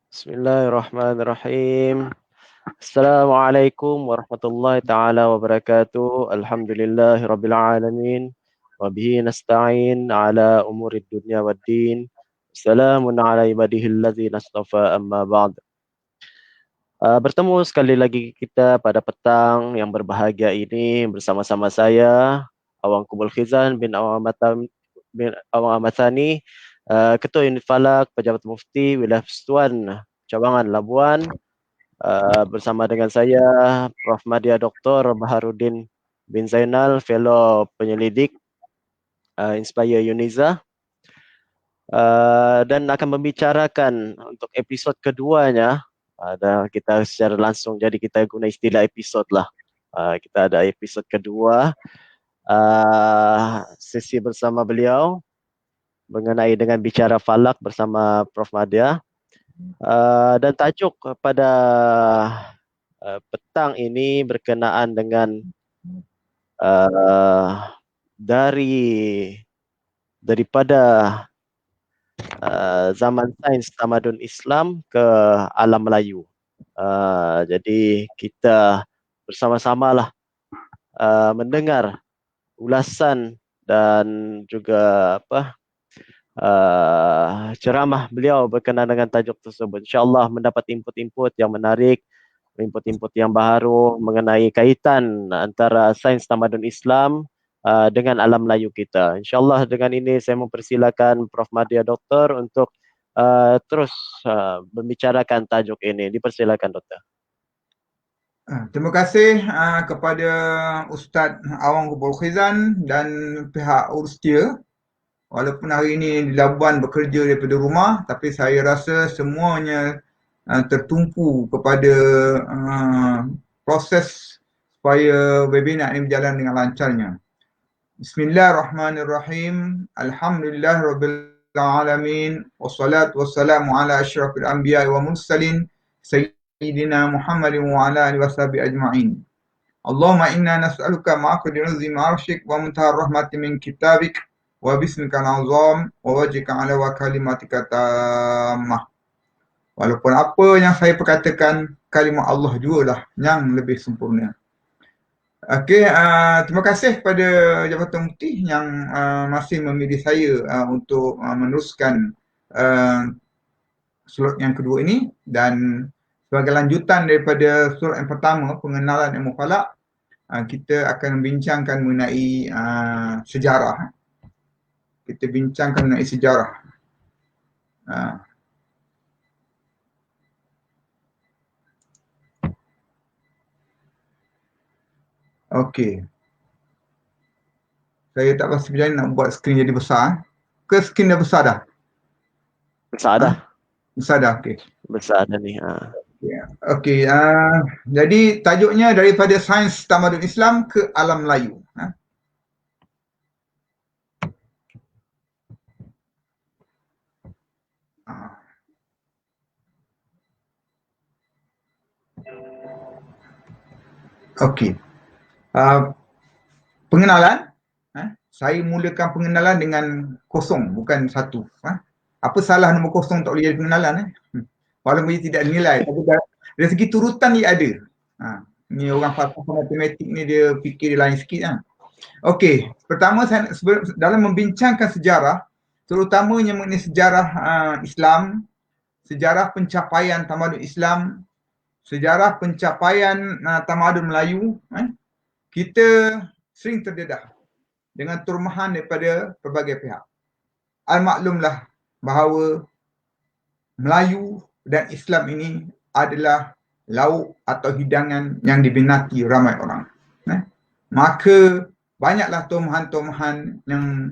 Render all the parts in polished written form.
Bismillahirrahmanirrahim. Assalamualaikum warahmatullahi taala wabarakatuh. Alhamdulillahirabbil alamin. Wa bihi nasta'in ala umurid dunya waddin. Assalamun ala ibadihil ladzina astafa amma ba'd. Bertemu sekali lagi kita pada petang yang berbahagia ini bersama-sama saya Awang Kubul Khizan bin Awang Amathani, Ketua Unit Falak Pejabat Mufti Wilayah Persekutuan Cawangan Labuan, bersama dengan saya Prof. Madya Dr. Baharudin bin Zainal, Fellow Penyelidik Inspire Uniza, dan akan membicarakan untuk episod keduanya. Dan kita secara langsung, jadi kita guna istilah episod lah. Kita ada episod kedua, sesi bersama beliau mengenai dengan bicara falak bersama Prof. Madya. Dan tajuk pada petang ini berkenaan dengan daripada zaman sains tamadun Islam ke alam Melayu. Jadi kita bersama-samalah mendengar ulasan dan juga ceramah beliau berkenaan dengan tajuk tersebut. InsyaAllah mendapat input-input yang menarik, input-input yang baru mengenai kaitan antara sains tamadun Islam dengan alam Melayu kita. InsyaAllah dengan ini saya mempersilakan Prof. Madya Doktor untuk terus membicarakan tajuk ini. Dipersilakan Doktor. Terima kasih kepada Ustaz Awang Kubul Khizan dan pihak Urstia. Walaupun hari ini di Labuan bekerja daripada rumah, tapi saya rasa semuanya tertumpu kepada proses supaya webinar ini berjalan dengan lancarnya. Bismillahirrahmanirrahim. Alhamdulillahirabbil alamin. Wassalatu wassalamu ala asyrafil anbiya'i wa mursalin Sayyidina Muhammadin wa ala alihi washabihi ajma'in. Allahumma inna nas'aluka ma'aqdi nuzim arshik wa muntahar rahmati min kitabik wa bismika na'zam wa wajhika ala wa kalimatika tammah. Walaupun apa yang saya perkatakan, kalimat Allah jugalah yang lebih sempurna. Okey, terima kasih kepada Jabatan Mufti yang masih memilih saya untuk meneruskan slot yang kedua ini, dan sebagai lanjutan daripada slot yang pertama, pengenalan ilmu falak, kita akan membincangkan mengenai sejarah. Kita bincangkan mengenai sejarah. Okey. Saya tak pasti macam mana nak buat skrin jadi besar. Ke skrin dah besar dah? Besar dah. Besar dah, okey. Besar dah ni. Okey, jadi tajuknya daripada sains tamadun Islam ke alam Melayu. Okey. Pengenalan, saya mulakan pengenalan dengan kosong, bukan satu. Apa salah nombor kosong tak boleh jadi pengenalan? Walaupun ia tidak nilai, tapi dari segi turutan dia ada. Ni orang falsafah matematik ni dia fikir dia lain sikit. Okey, pertama saya dalam membincangkan sejarah, terutamanya mengenai sejarah Islam, sejarah pencapaian tamadun Islam, sejarah pencapaian tamadun Melayu, kita sering terdedah dengan turmahan daripada pelbagai pihak. Al-maklumlah bahawa Melayu dan Islam ini adalah lauk atau hidangan yang diminati ramai orang. Maka banyaklah tumahan-tumahan yang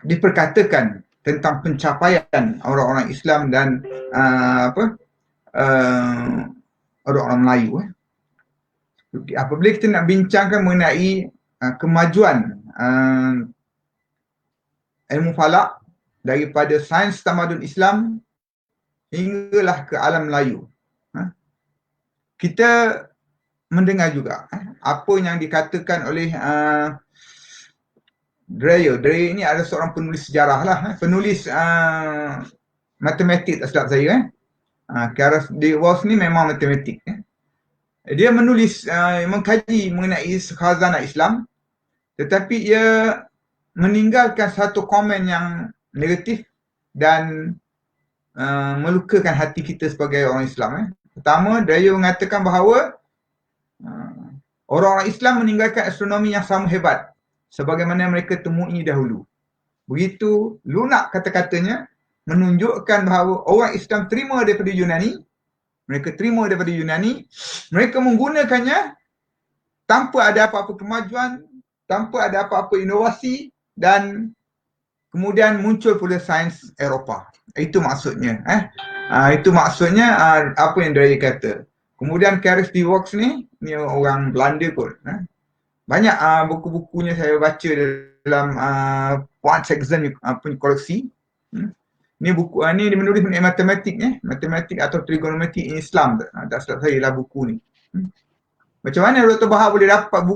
diperkatakan tentang pencapaian orang-orang Islam dan orang-orang Melayu. Apabila kita nak bincangkan mengenai kemajuan ilmu falak daripada sains tamadun Islam hinggalah ke alam Melayu. Kita mendengar juga apa yang dikatakan oleh Dreyer. Dreyer ini adalah seorang penulis sejarah lah, penulis matematik tak silap saya. Keras de Vos ni memang matematik. Dia menulis, mengkaji mengenai khazanah Islam, tetapi ia meninggalkan satu komen yang negatif dan melukakan hati kita sebagai orang Islam. Pertama, dia mengatakan bahawa orang-orang Islam meninggalkan astronomi yang sama hebat sebagaimana mereka temui dahulu. Begitu lunak kata-katanya, menunjukkan bahawa orang Islam terima daripada Yunani, mereka menggunakannya tanpa ada apa-apa kemajuan, tanpa ada apa-apa inovasi, dan kemudian muncul pula sains Eropah. Itu maksudnya. Itu maksudnya apa yang Dreyer kata. Kemudian Keras de Vos ni orang Belanda kot. Banyak buku-bukunya saya baca dalam Point Sexton punya koleksi. Ni buku ni dia menulis mengenai matematik atau trigonometri in Islam. Tak silap saya lah buku ni. Macam mana Dr. Bahar boleh dapat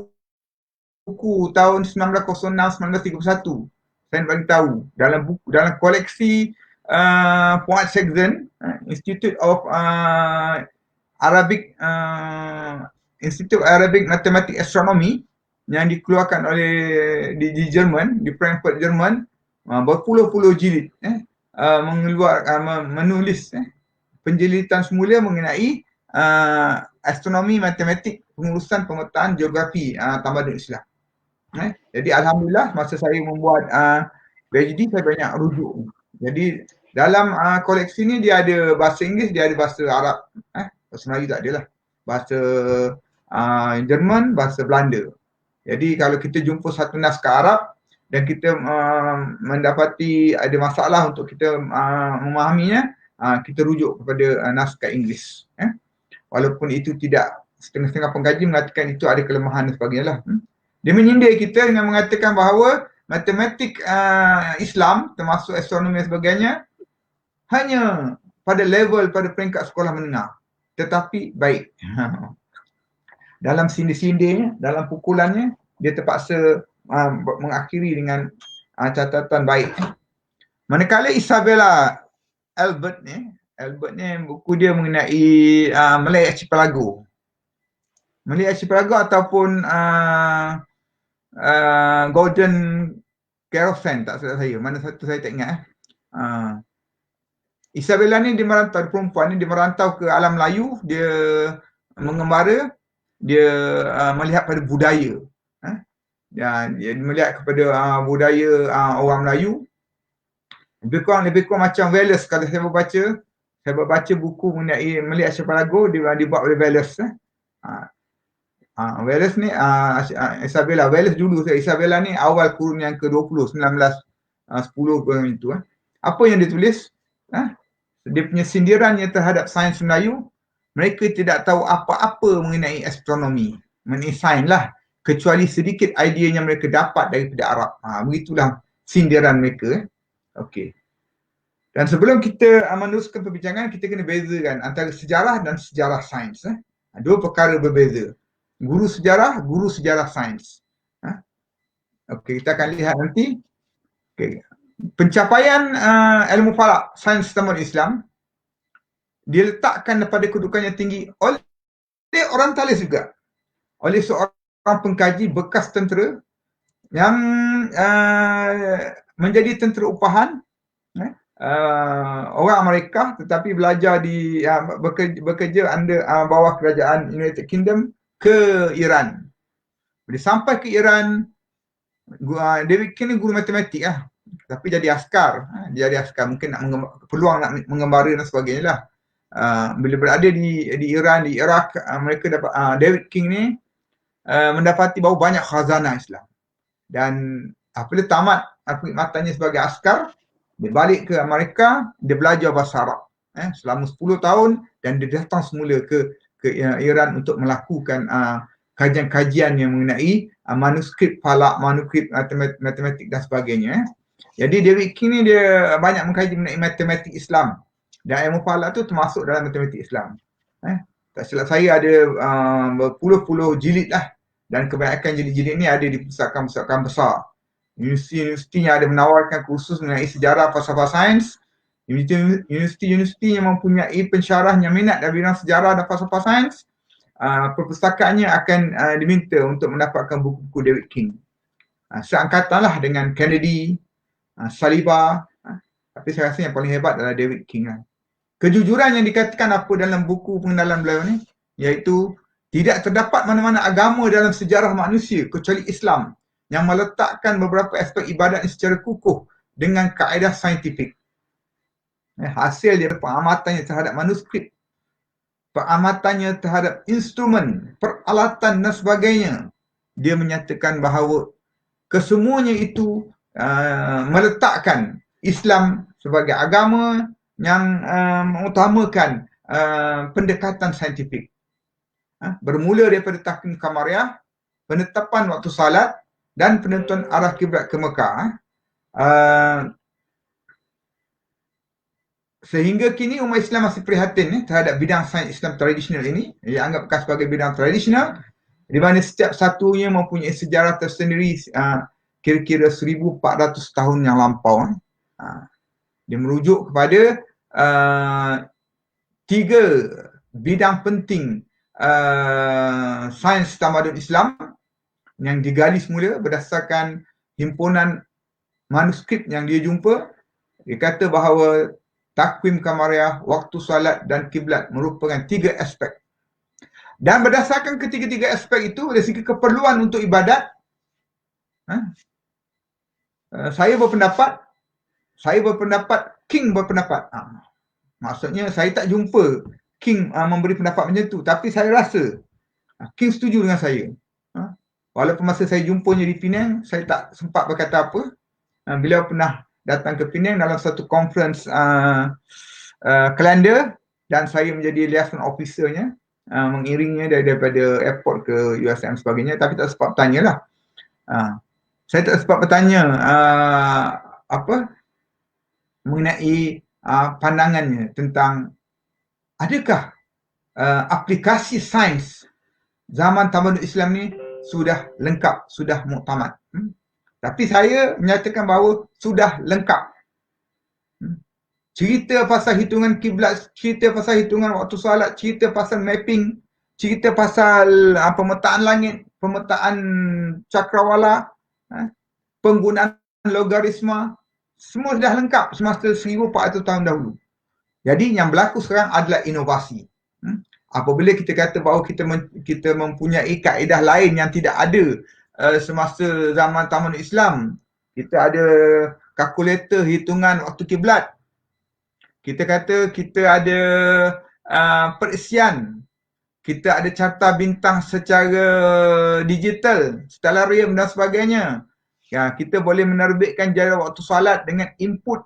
buku tahun 1906-1931? Saya bagi tahu dalam koleksi Point Sexton, Institute of Arabic Mathematics Astronomy yang dikeluarkan oleh di Jerman, di Frankfurt, Jerman, berpuluh-puluh jilid menulis penjelitan semula mengenai astronomi, matematik, pengurusan pemetaan geografi tamadun Islam. Jadi alhamdulillah masa saya membuat PhD saya banyak rujuk. Jadi dalam koleksi ni dia ada bahasa Inggeris, dia ada bahasa Arab, bahasa Melayu tak ada lah. Bahasa Jerman, bahasa Belanda. Jadi kalau kita jumpa satu naskah Arab dan kita mendapati ada masalah untuk kita memahaminya, kita rujuk kepada naskah Inggeris. Walaupun itu tidak, setengah-setengah pengkaji mengatakan itu ada kelemahan dan sebagainya lah. Dia menyindir kita dengan mengatakan bahawa matematik Islam termasuk astronomi dan sebagainya hanya pada peringkat sekolah menengah, tetapi baik. Dalam sindir-sindirnya, dalam pukulannya, dia terpaksa mengakhiri dengan catatan baik. Manakala Isabella Albert ni buku dia mengenai Malay Archipelago. Malay Archipelago ataupun Golden Caravan, tak salah saya. Mana satu saya tak ingat. Isabella ni dia merantau, perempuan ni dia merantau ke alam Melayu, dia mengembara, dia melihat pada budaya. Dia melihat kepada budaya orang Melayu. Lebih kurang macam Wallace. Kalau saya baca buku mengenai Malay Archipelago, dibuat oleh Wallace. Wallace ni, Isabella Wallace dulu, Isabella ni awal kurun yang ke-20, 1910 itu. Apa yang dia tulis? Dia punya sindirannya terhadap sains Melayu, mereka tidak tahu apa-apa mengenai astronomi, mengenai sains lah, kecuali sedikit idea yang mereka dapat daripada Arab. Begitulah sindiran mereka. Okey. Dan sebelum kita meneruskan perbincangan, kita kena bezakan antara sejarah dan sejarah sains. Dua perkara berbeza. Guru sejarah sains. Okey, kita akan lihat nanti. Okey. Pencapaian ilmu falak, sains tamadun Islam, diletakkan pada kedudukan yang tinggi oleh orientalis juga. Oleh seorang pengkaji bekas tentera yang menjadi tentera upahan, orang Amerika tetapi belajar bekerja under bawah kerajaan United Kingdom ke Iran. Bila sampai ke Iran, David King ni guru matematik lah, tapi jadi askar. Mungkin peluang nak mengembara dan sebagainya lah. Bila berada di Iran, di Iraq, mereka dapat David King ni mendapati bahawa banyak khazanah Islam. Dan apabila tamat perkhidmatannya sebagai askar, dia balik ke Amerika, dia belajar bahasa Arab selama 10 tahun, dan dia datang semula ke Iran untuk melakukan kajian-kajian yang mengenai manuskrip falak, manuskrip matematik dan sebagainya. Jadi David King ni dia banyak mengkaji mengenai matematik Islam. Dan ilmu falak tu termasuk dalam matematik Islam. Tak silap saya ada berpuluh-puluh jilid lah. Dan kebanyakan jilid-jilid ni ada di pusatkan-pusatkan besar. Universiti yang ada menawarkan kursus mengenai sejarah falsafah sains. Universiti yang mempunyai pensyarah yang minat dalam bidang sejarah dan falsafah sains, perpustakaannya akan diminta untuk mendapatkan buku-buku David King. Seangkatan lah dengan Kennedy, Saliba, tapi saya rasa yang paling hebat adalah David King lah. Kejujuran yang dikatakan apa dalam buku pengenalan beliau ni, iaitu tidak terdapat mana-mana agama dalam sejarah manusia kecuali Islam yang meletakkan beberapa aspek ibadat secara kukuh dengan kaedah saintifik. Hasil dia pengamatannya terhadap manuskrip, pengamatannya terhadap instrumen, peralatan dan sebagainya. Dia menyatakan bahawa kesemuanya itu meletakkan Islam sebagai agama yang mengutamakan pendekatan saintifik. Bermula daripada takwim Qamariah, penetapan waktu salat dan penentuan arah kiblat ke Mekah. Sehingga kini umat Islam masih prihatin terhadap bidang sains Islam tradisional ini, yang anggapkan sebagai bidang tradisional, di mana setiap satunya mempunyai sejarah tersendiri kira-kira 1400 tahun yang lampau. Dia merujuk kepada 3 bidang penting sains tamadun Islam yang digali semula berdasarkan himpunan manuskrip yang dia jumpa. Dia kata bahawa takwim Qamariah, waktu salat dan kiblat merupakan 3 aspek. Dan berdasarkan ketiga-tiga aspek itu, dari segi keperluan untuk ibadat, saya berpendapat, King berpendapat. Maksudnya saya tak jumpa King memberi pendapat macam tu, tapi saya rasa King setuju dengan saya. Walaupun masa saya jumpanya di Penang, saya tak sempat berkata apa. Beliau pernah datang ke Penang dalam satu conference kalender dan saya menjadi liaison officernya, mengiringnya daripada airport ke USM sebagainya, tapi tak sempat bertanya lah. Saya tak sempat bertanya mengenai pandangannya tentang adakah aplikasi sains zaman tamadun Islam ni sudah lengkap, sudah muktamad. Tapi saya menyatakan bahawa sudah lengkap. Cerita pasal hitungan kiblat, cerita pasal hitungan waktu solat, cerita pasal mapping, cerita pasal pemetaan langit, pemetaan cakrawala, penggunaan logaritma, semua sudah lengkap semasa 1400 tahun dahulu. Jadi yang berlaku sekarang adalah inovasi. Apabila kita kata bahawa kita mempunyai kaedah lain yang tidak ada semasa zaman tamadun Islam, kita ada kalkulator hitungan waktu kiblat, kita kata kita ada perisian, kita ada carta bintang secara digital, stellarium dan sebagainya. Kita boleh menerbitkan jadual waktu salat dengan input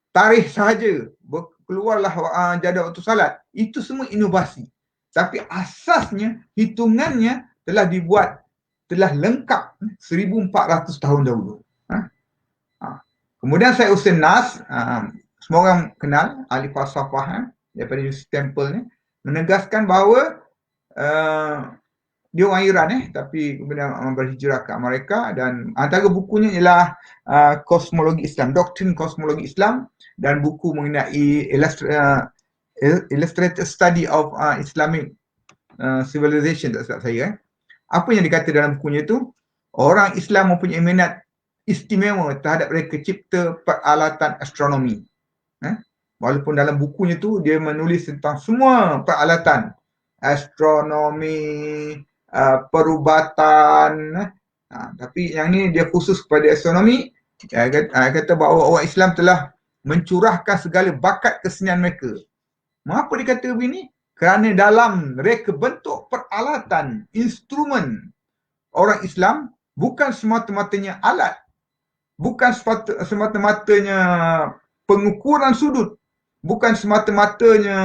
tarikh sahaja, keluarlah jadual waktu salat. Itu semua inovasi. Tapi asasnya, hitungannya telah dibuat, telah lengkap 1400 tahun dahulu. Kemudian saya Hussein Nas, semua orang kenal, ahli falsafah daripada Universiti Temple ni, menegaskan bahawa dia orang Iran tapi kemudian berhijrah ke Amerika, dan antara bukunya ialah Kosmologi Islam, Doktrin Kosmologi Islam, dan buku mengenai Illustrated Study of Islamic Civilization, tak silap saya. Apa yang dikata dalam bukunya itu? Orang Islam mempunyai minat istimewa terhadap mereka cipta peralatan astronomi. Walaupun dalam bukunya tu dia menulis tentang semua peralatan astronomi, perubatan, tapi yang ni dia khusus kepada astronomi. Kata bahawa orang Islam telah mencurahkan segala bakat kesenian mereka. Mengapa dia kata begini? Kerana dalam reka bentuk peralatan, instrumen orang Islam bukan semata-matanya alat, bukan semata-matanya pengukuran sudut, bukan semata-matanya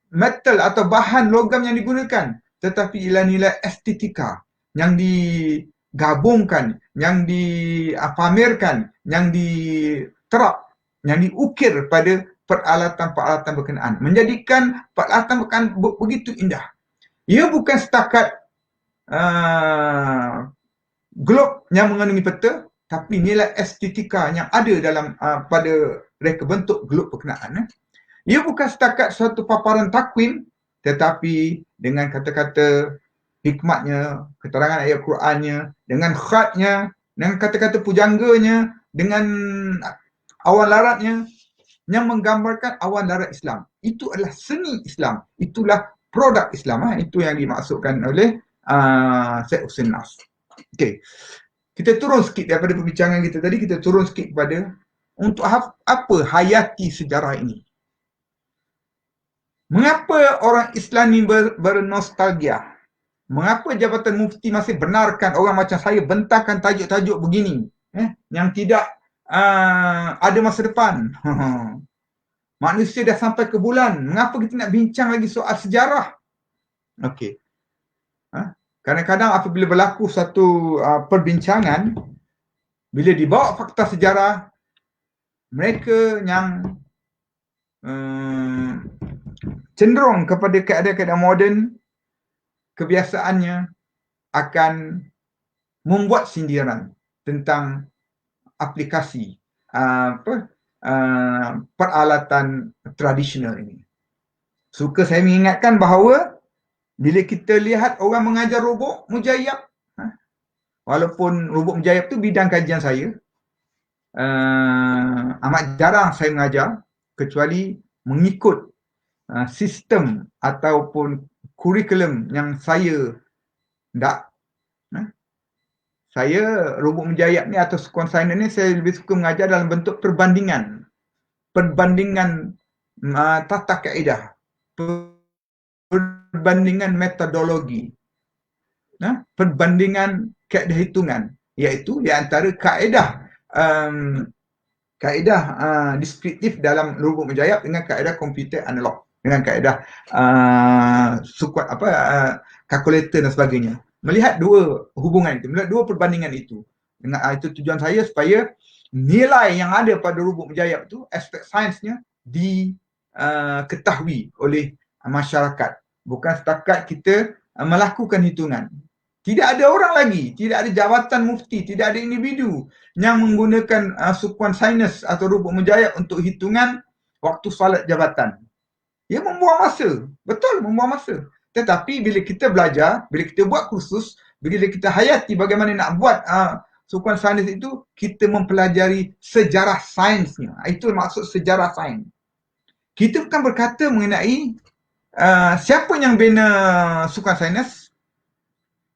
metal atau bahan logam yang digunakan, tetapi ialah nilai estetika yang digabungkan, yang dipamerkan, yang diterap yang diukir pada peralatan-peralatan berkenaan, menjadikan peralatan berkenaan begitu indah. Ia bukan setakat globe yang mengandungi peta, tapi nilai estetika yang ada dalam pada reka bentuk globe berkenaan. Ia bukan setakat suatu paparan takwim, tetapi dengan kata-kata hikmatnya, keterangan ayat Qurannya, dengan khatnya, dengan kata-kata pujangganya, dengan awan laratnya, yang menggambarkan awan darat Islam. Itu adalah seni Islam. Itulah produk Islam. Itu yang dimaksudkan oleh Syed Hussein Nas. Okey. Kita turun sikit daripada perbincangan kita tadi, kita turun sikit kepada untuk apa hayati sejarah ini. Mengapa orang Islam ini bernostalgia? Mengapa Jabatan Mufti masih benarkan orang macam saya bentangkan tajuk-tajuk begini yang tidak ada masa depan? Manusia dah sampai ke bulan. Mengapa kita nak bincang lagi soal sejarah? Okey. Kadang-kadang apabila berlaku satu perbincangan, bila dibawa fakta sejarah, mereka yang cenderung kepada keadaan-keadaan moden, kebiasaannya akan membuat sindiran tentang aplikasi peralatan tradisional ini. Suka saya mengingatkan bahawa bila kita lihat orang mengajar robot mujayyab, walaupun robot mujayyab tu bidang kajian saya, amat jarang saya mengajar kecuali mengikut sistem ataupun kurikulum yang saya tak. Saya robot mujayyab ni atau consignment ni saya lebih suka mengajar dalam bentuk perbandingan. Perbandingan tata kaedah. Perbandingan metodologi. Perbandingan kaedah hitungan. Iaitu di antara kaedah deskriptif dalam robot mujayyab dengan kaedah komputer analog. Dengan kaedah kalkulator dan sebagainya. Melihat dua hubungan itu, melihat dua perbandingan itu. Dengan itu tujuan saya supaya nilai yang ada pada robot mujayyab itu, aspek sainsnya diketahui oleh masyarakat. Bukan setakat kita melakukan hitungan. Tidak ada orang lagi, tidak ada jabatan mufti, tidak ada individu yang menggunakan sukuan sains atau robot mujayyab untuk hitungan waktu solat jabatan. Ia membuang masa. Betul, membuang masa. Tetapi bila kita belajar, bila kita buat kursus, bila kita hayati bagaimana nak buat sukuan sains itu, kita mempelajari sejarah sainsnya. Itu maksud sejarah sains. Kita bukan berkata mengenai siapa yang bina sukuan sains.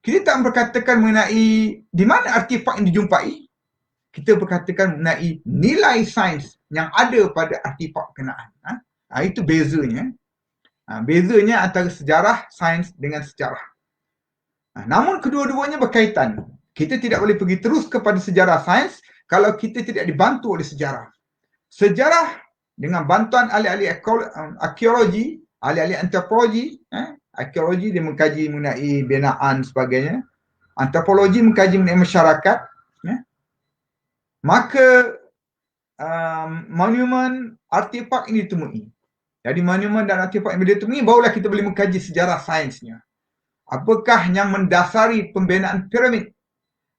Kita tak berkatakan mengenai di mana artifak yang dijumpai. Kita berkatakan mengenai nilai sains yang ada pada artifak berkenaan. Itu bezanya. Bezanya antara sejarah sains dengan sejarah. Namun kedua-duanya berkaitan. Kita tidak boleh pergi terus kepada sejarah sains kalau kita tidak dibantu oleh sejarah. Sejarah dengan bantuan ahli-ahli arkeologi, ahli-ahli antropologi, arkeologi dia mengkaji mengenai binaan sebagainya. Antropologi mengkaji mengenai masyarakat. Maka monumen, artifak ini ditemui. Jadi monumen dan artifak yang ditemui, barulah kita boleh mengkaji sejarah sainsnya. Apakah yang mendasari pembinaan piramid?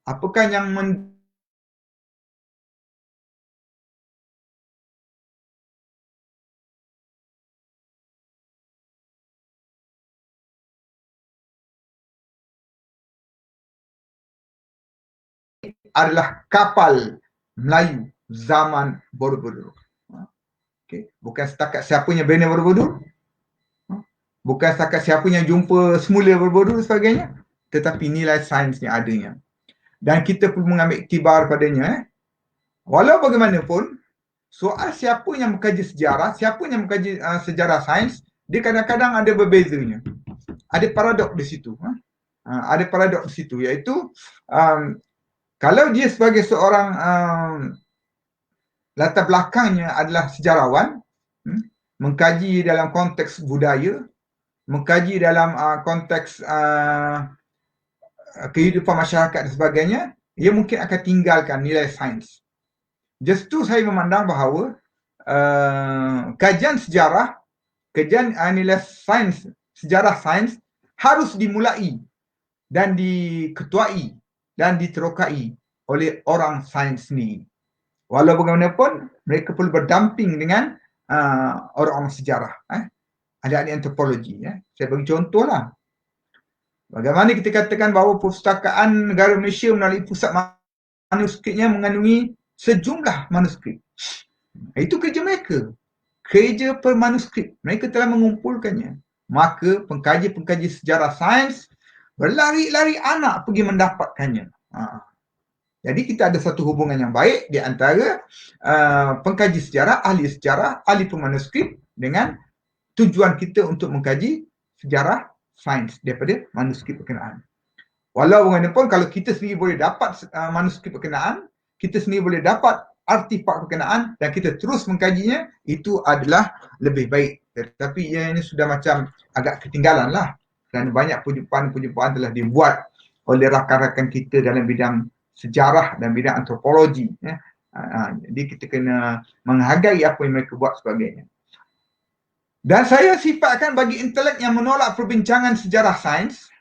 Apakah yang adalah kapal Melayu zaman Borobudur. Okay. Bukan setakat siapa yang bina Borobudur, bukan setakat siapa yang jumpa semula Borobudur dan sebagainya, tetapi nilai sainsnya adanya. Dan kita perlu mengambil iktibar padanya. Walau bagaimanapun, soal siapa yang mengkaji sejarah, siapa yang mengkaji sejarah sains, dia kadang-kadang ada berbezanya. Ada paradok di situ. Ada paradok di situ, iaitu kalau dia sebagai seorang latar belakangnya adalah sejarawan, mengkaji dalam konteks budaya, mengkaji dalam konteks kehidupan masyarakat dan sebagainya, ia mungkin akan tinggalkan nilai sains. Justru saya memandang bahawa kajian sejarah, kajian nilai sains, sejarah sains harus dimulai dan diketuai dan diterokai oleh orang sains sendiri. Walau bagaimanapun, mereka perlu berdamping dengan orang-orang sejarah, ahli-ahli antropologi. Saya bagi contohlah. Bagaimana kita katakan bahawa Perpustakaan Negara Malaysia melalui pusat manuskripnya mengandungi sejumlah manuskrip. Itu kerja mereka. Kerja per manuskrip. Mereka telah mengumpulkannya. Maka pengkaji-pengkaji sejarah sains berlari-lari anak pergi mendapatkannya. Jadi kita ada satu hubungan yang baik di antara pengkaji sejarah, ahli pemanuskrip dengan tujuan kita untuk mengkaji sejarah sains daripada manuskrip berkenaan. Walau bagaimanapun kalau kita sendiri boleh dapat manuskrip berkenaan, kita sendiri boleh dapat artifak berkenaan dan kita terus mengkajinya, itu adalah lebih baik. Tetapi ini sudah macam agak ketinggalan lah, kerana banyak perjumpaan-perjumpaan telah dibuat oleh rakan-rakan kita dalam bidang sejarah dan bidang antropologi. Jadi kita kena menghargai apa yang mereka buat sebagainya. Dan saya sifatkan bagi intelek yang menolak perbincangan sejarah sains,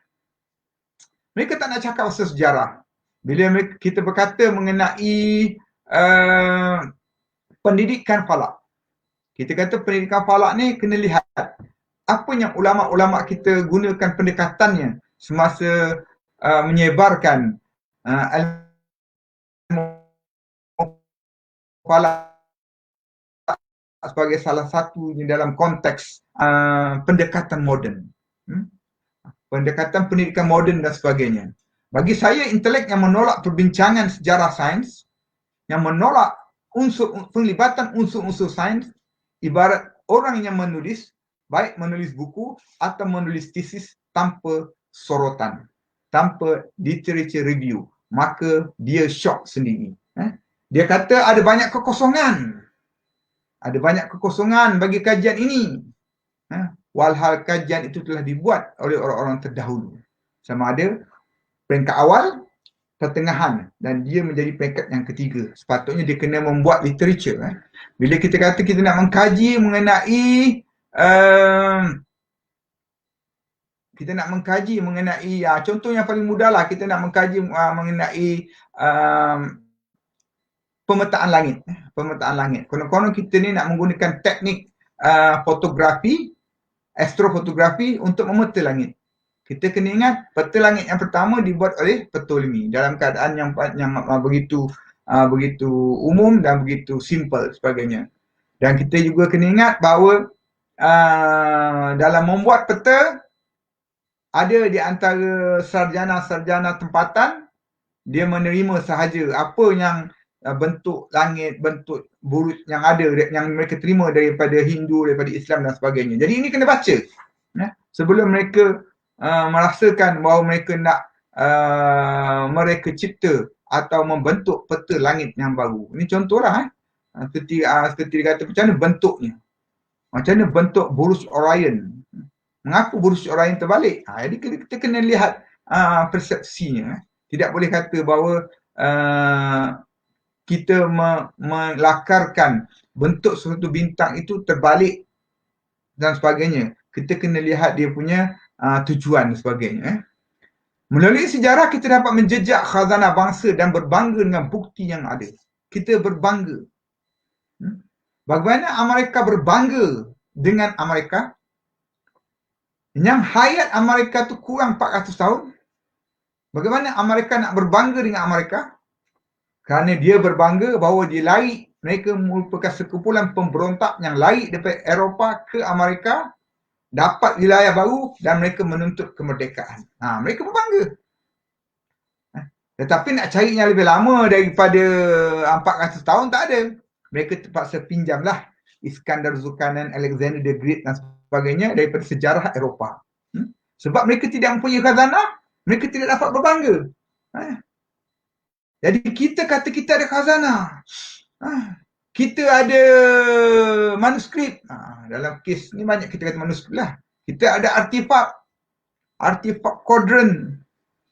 mereka tak nak cakap pasal sejarah. Bila kita berkata mengenai pendidikan falak, kita kata pendidikan falak ni kena lihat apa yang ulama-ulama kita gunakan pendekatannya semasa menyebarkan ilmu falak sebagai salah satu dalam konteks pendekatan moden. Pendekatan pendidikan moden dan sebagainya. Bagi saya, intelek yang menolak perbincangan sejarah sains, yang menolak penglibatan unsur-unsur sains, ibarat orang yang menulis, baik menulis buku atau menulis tesis tanpa sorotan, tanpa literature review, maka dia shock sendiri. Dia kata ada banyak kekosongan. Ada banyak kekosongan bagi kajian ini. Walhal kajian itu telah dibuat oleh orang-orang terdahulu. Sama ada peringkat awal, pertengahan dan dia menjadi peringkat yang ketiga. Sepatutnya dia kena membuat literature. Bila kita kata kita nak mengkaji mengenai contoh yang paling mudah lah, kita nak mengkaji mengenai pemetaan langit. Konon-konon kita ni nak menggunakan teknik fotografi, astrofotografi untuk memeta langit. Kita kena ingat peta langit yang pertama dibuat oleh Ptolemy dalam keadaan yang begitu umum dan begitu simple sebagainya. Dan kita juga kena ingat bahawa dalam membuat peta, ada di antara sarjana-sarjana tempatan, dia menerima sahaja apa yang bentuk langit, bentuk buruj yang ada, yang mereka terima daripada Hindu, daripada Islam dan sebagainya. Jadi ini kena baca sebelum mereka merasakan bahawa mereka nak mereka cipta atau membentuk peta langit yang baru. Ini contohlah seperti dikata macam mana bentuknya, macam mana bentuk buruj Orion, mengapa buruj Orion terbalik. Jadi kita kena lihat persepsinya. Tidak boleh kata bahawa kita melakarkan bentuk suatu bintang itu terbalik dan sebagainya. Kita kena lihat dia punya tujuan dan sebagainya. Melalui sejarah kita dapat menjejak khazanah bangsa dan berbangga dengan bukti yang ada. Kita berbangga. Bagaimana Amerika berbangga dengan Amerika? Yang hayat Amerika tu kurang 400 tahun. Bagaimana Amerika nak berbangga dengan Amerika? Kerana dia berbangga bahawa dia lari, mereka merupakan sekumpulan pemberontak yang lari daripada Eropah ke Amerika, dapat wilayah baru dan mereka menuntut kemerdekaan. Mereka berbangga. Tetapi nak cari yang lebih lama daripada 400 tahun tak ada. Mereka terpaksa pinjamlah Iskandar Zulkarnain, Alexander the Great dan sebagainya daripada sejarah Eropah. Sebab mereka tidak mempunyai khazanah, mereka tidak dapat berbangga. Jadi kita kata kita ada khazanah. Kita ada manuskrip. Dalam kes ni banyak kita kata manuskrip lah. Kita ada artifak quadrant.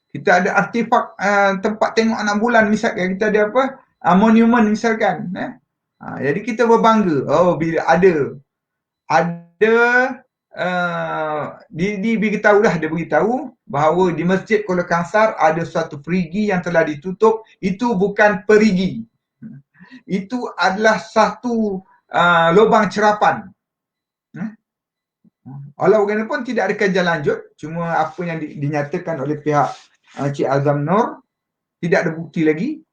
Kita ada artifak tempat tengok anak bulan misalkan. Kita ada monumen misalkan. Jadi kita berbangga. Bila ada dia beritahu bahawa di Masjid Kuala Kangsar ada suatu perigi yang telah ditutup. Itu bukan perigi. Itu adalah satu lubang cerapan. Walau bagaimanapun tidak ada kajian lanjut, cuma apa yang dinyatakan oleh pihak Cik Azam Nur, tidak ada bukti lagi.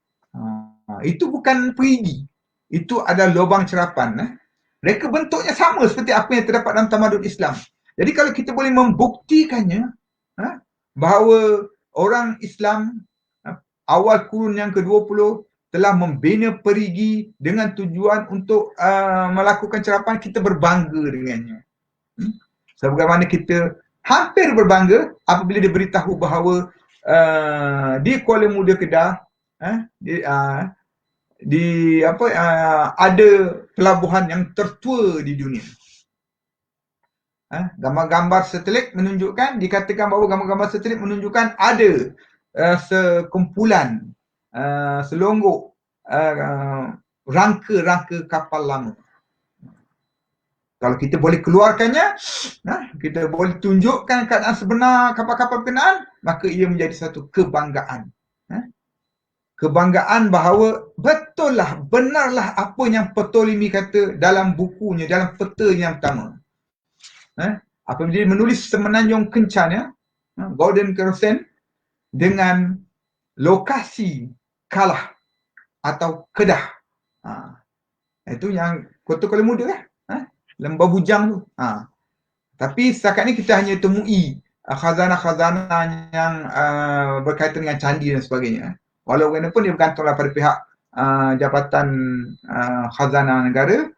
Itu bukan perigi. Itu adalah lubang cerapan. Mereka bentuknya sama seperti apa yang terdapat dalam tamadun Islam. Jadi kalau kita boleh membuktikannya, bahawa orang Islam awal kurun yang ke-20 telah membina perigi dengan tujuan untuk melakukan cerapan, kita berbangga dengannya. Sebagaimana kita hampir berbangga apabila diberitahu bahawa di Kuala Muda Kedah ada pelabuhan yang tertua di dunia. Gambar-gambar satelit menunjukkan, dikatakan bahawa gambar-gambar satelit menunjukkan ada sekumpulan selonggok rangka-rangka kapal lama. Kalau kita boleh keluarkannya, kita boleh tunjukkan keadaan sebenar kapal-kapal berkenaan, maka ia menjadi satu kebanggaan. Kebanggaan bahawa betul lah, benarlah apa yang Ptolemy kata dalam bukunya, dalam peta yang pertama. Apabila dia menulis Semenanjung Kencan, Golden Crescent, dengan lokasi Kalah atau Kedah. Itu yang Kota Kuala Muda lah. Lembah Bujang tu. Tapi setakat ni kita hanya temui khazanah-khazanah yang berkaitan dengan candi dan sebagainya. Walau bagaimanapun dia bergantunglah pada pihak Jabatan Khazanah Negara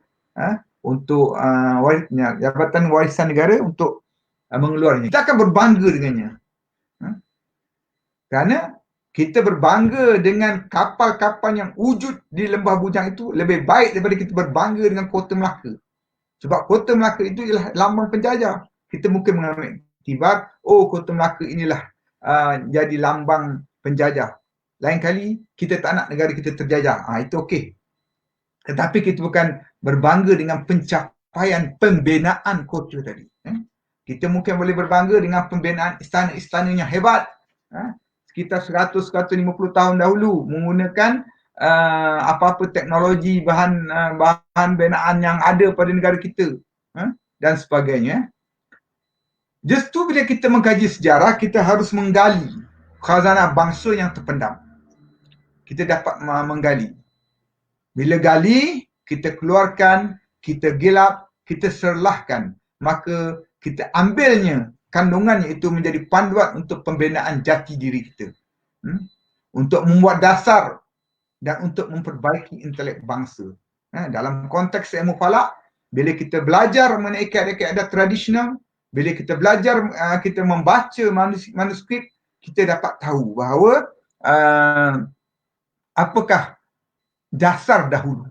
untuk Jabatan Warisan Negara untuk mengeluarkannya. Kita akan berbangga dengannya. Kerana kita berbangga dengan kapal-kapal yang wujud di Lembah Bujang itu lebih baik daripada kita berbangga dengan Kota Melaka. Sebab Kota Melaka itu ialah lambang penjajah. Kita mungkin mengambil iktibar, Kota Melaka inilah jadi lambang penjajah. Lain kali kita tak nak negara kita terjajah. Itu okey. Tetapi kita bukan berbangga dengan pencapaian pembinaan kota tadi. Kita mungkin boleh berbangga dengan pembinaan istana-istana yang hebat. Sekitar 100-150 tahun dahulu menggunakan apa-apa teknologi bahan binaan yang ada pada negara kita dan sebagainya. Justru bila kita mengkaji sejarah, kita harus menggali khazanah bangsa yang terpendam. Kita dapat menggali. Bila gali, kita keluarkan, kita gilap, kita serlahkan, maka kita ambilnya, kandungannya itu menjadi panduan untuk pembinaan jati diri kita. Untuk membuat dasar dan untuk memperbaiki intelek bangsa. Dalam konteks ilmu falak, bila kita belajar mengenai keadaan tradisional, bila kita belajar, kita membaca manuskrip, kita dapat tahu bahawa apakah dasar dahulu.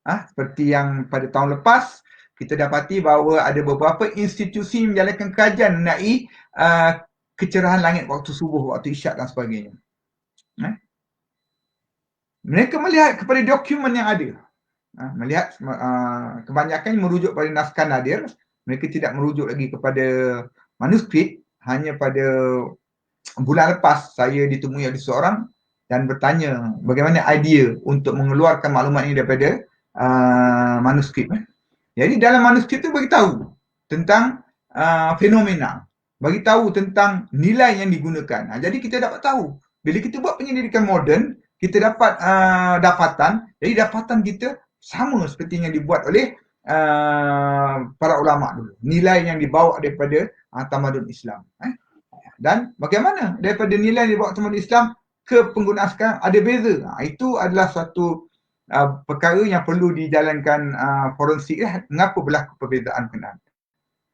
Seperti yang pada tahun lepas, kita dapati bahawa ada beberapa institusi menjalankan kajian mengenai kecerahan langit waktu subuh, waktu isyak dan sebagainya. Mereka melihat kepada dokumen yang ada. Melihat kebanyakannya merujuk pada naskah nadir. Mereka tidak merujuk lagi kepada manuskrip. Hanya pada bulan lepas saya ditemui oleh seorang dan bertanya bagaimana idea untuk mengeluarkan maklumat ini daripada manuskrip. Jadi dalam manuskrip itu beritahu tentang fenomena, beritahu tentang nilai yang digunakan. Jadi kita dapat tahu bila kita buat penyelidikan moden, kita dapat dapatan. Jadi dapatan kita sama seperti yang dibuat oleh para ulama dulu. Nilai yang dibawa daripada tamadun Islam. Dan bagaimana daripada nilai yang dibawa tamadun Islam ke penggunaan sekarang ada beza. Itu adalah suatu perkara yang perlu dijalankan forensik. Mengapa berlaku perbezaan berkenaan?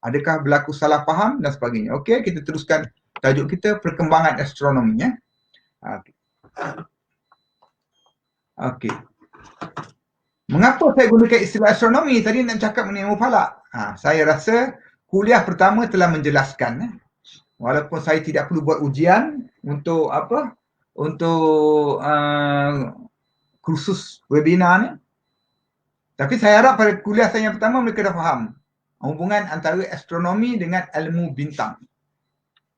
Adakah berlaku salah faham dan sebagainya. Okey, kita teruskan tajuk kita, perkembangan astronomi. Okey. Mengapa saya gunakan istilah astronomi? Tadi nak cakap mengenai ilmu falak. Saya rasa kuliah pertama telah menjelaskan. Walaupun saya tidak perlu buat ujian untuk apa? Untuk kursus webinar ni. Tapi saya harap pada kuliah saya yang pertama mereka dah faham hubungan antara astronomi dengan ilmu bintang.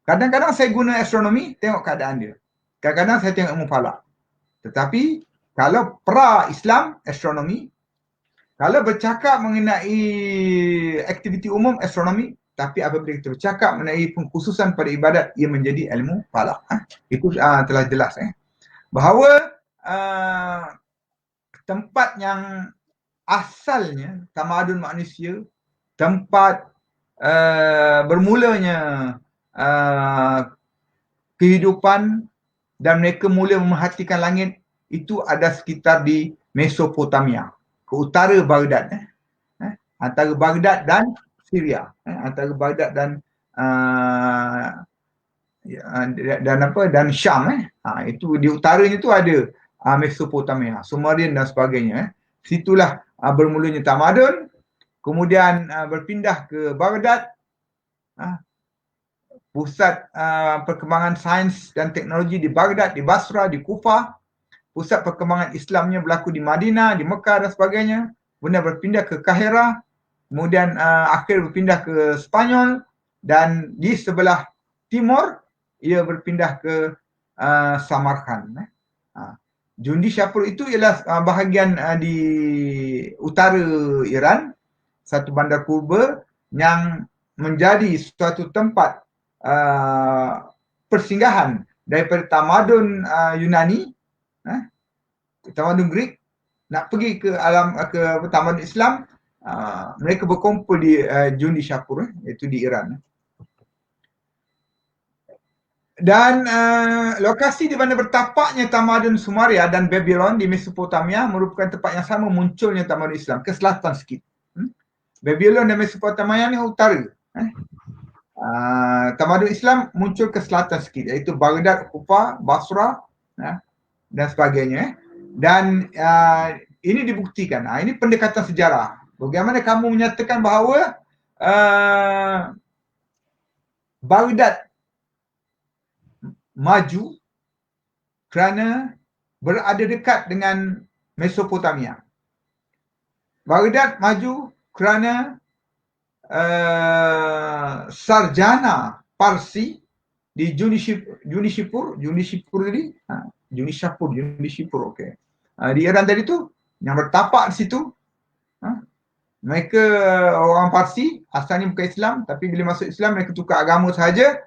Kadang-kadang saya guna astronomi, tengok keadaan dia. Kadang-kadang saya tengok ilmu falak. Tetapi kalau pra-Islam, astronomi, kalau bercakap mengenai aktiviti umum, astronomi, tapi apabila kita bercakap mengenai pengkhususan pada ibadat, ia menjadi ilmu falak. Itu telah jelas. Bahawa tempat yang asalnya tamadun manusia, tempat bermulanya kehidupan dan mereka mula memerhatikan langit itu ada sekitar di Mesopotamia, ke utara Baghdad, antara Baghdad dan Syria, antara Baghdad dan dan Syam, itu di utaranya itu ada Mesopotamia, Sumerian dan sebagainya. Situlah bermulanya tamadun, kemudian berpindah ke Baghdad, pusat perkembangan sains dan teknologi di Baghdad, di Basra, di Kufah. Pusat perkembangan Islamnya berlaku di Madinah, di Mekah dan sebagainya. Kemudian berpindah ke Kahira, kemudian akhir berpindah ke Spanyol, dan di sebelah timur ia berpindah ke Samarkand. Jundi Shapur itu ialah bahagian di utara Iran, satu bandar purba yang menjadi suatu tempat persinggahan daripada tamadun Yunani, tamadun Greek, nak pergi ke tamadun Islam, mereka berkumpul di Jundi Shapur, iaitu di Iran. Dan lokasi di mana bertapaknya tamadun Sumeria dan Babylon di Mesopotamia merupakan tempat yang sama munculnya tamadun Islam, ke selatan sikit. Babylon dan Mesopotamia ni utara. Tamadun Islam muncul ke selatan sikit, iaitu Baghdad, Kufah, Basra, dan sebagainya. Dan ini dibuktikan. Ini pendekatan sejarah. Bagaimana kamu menyatakan bahawa Baghdad maju kerana berada dekat dengan Mesopotamia. Baghdad maju kerana sarjana Parsi di Junishipur okey. Di Iran tadi tu yang bertapak di situ, mereka orang Parsi, asalnya bukan Islam, tapi bila masuk Islam mereka tukar agama sahaja,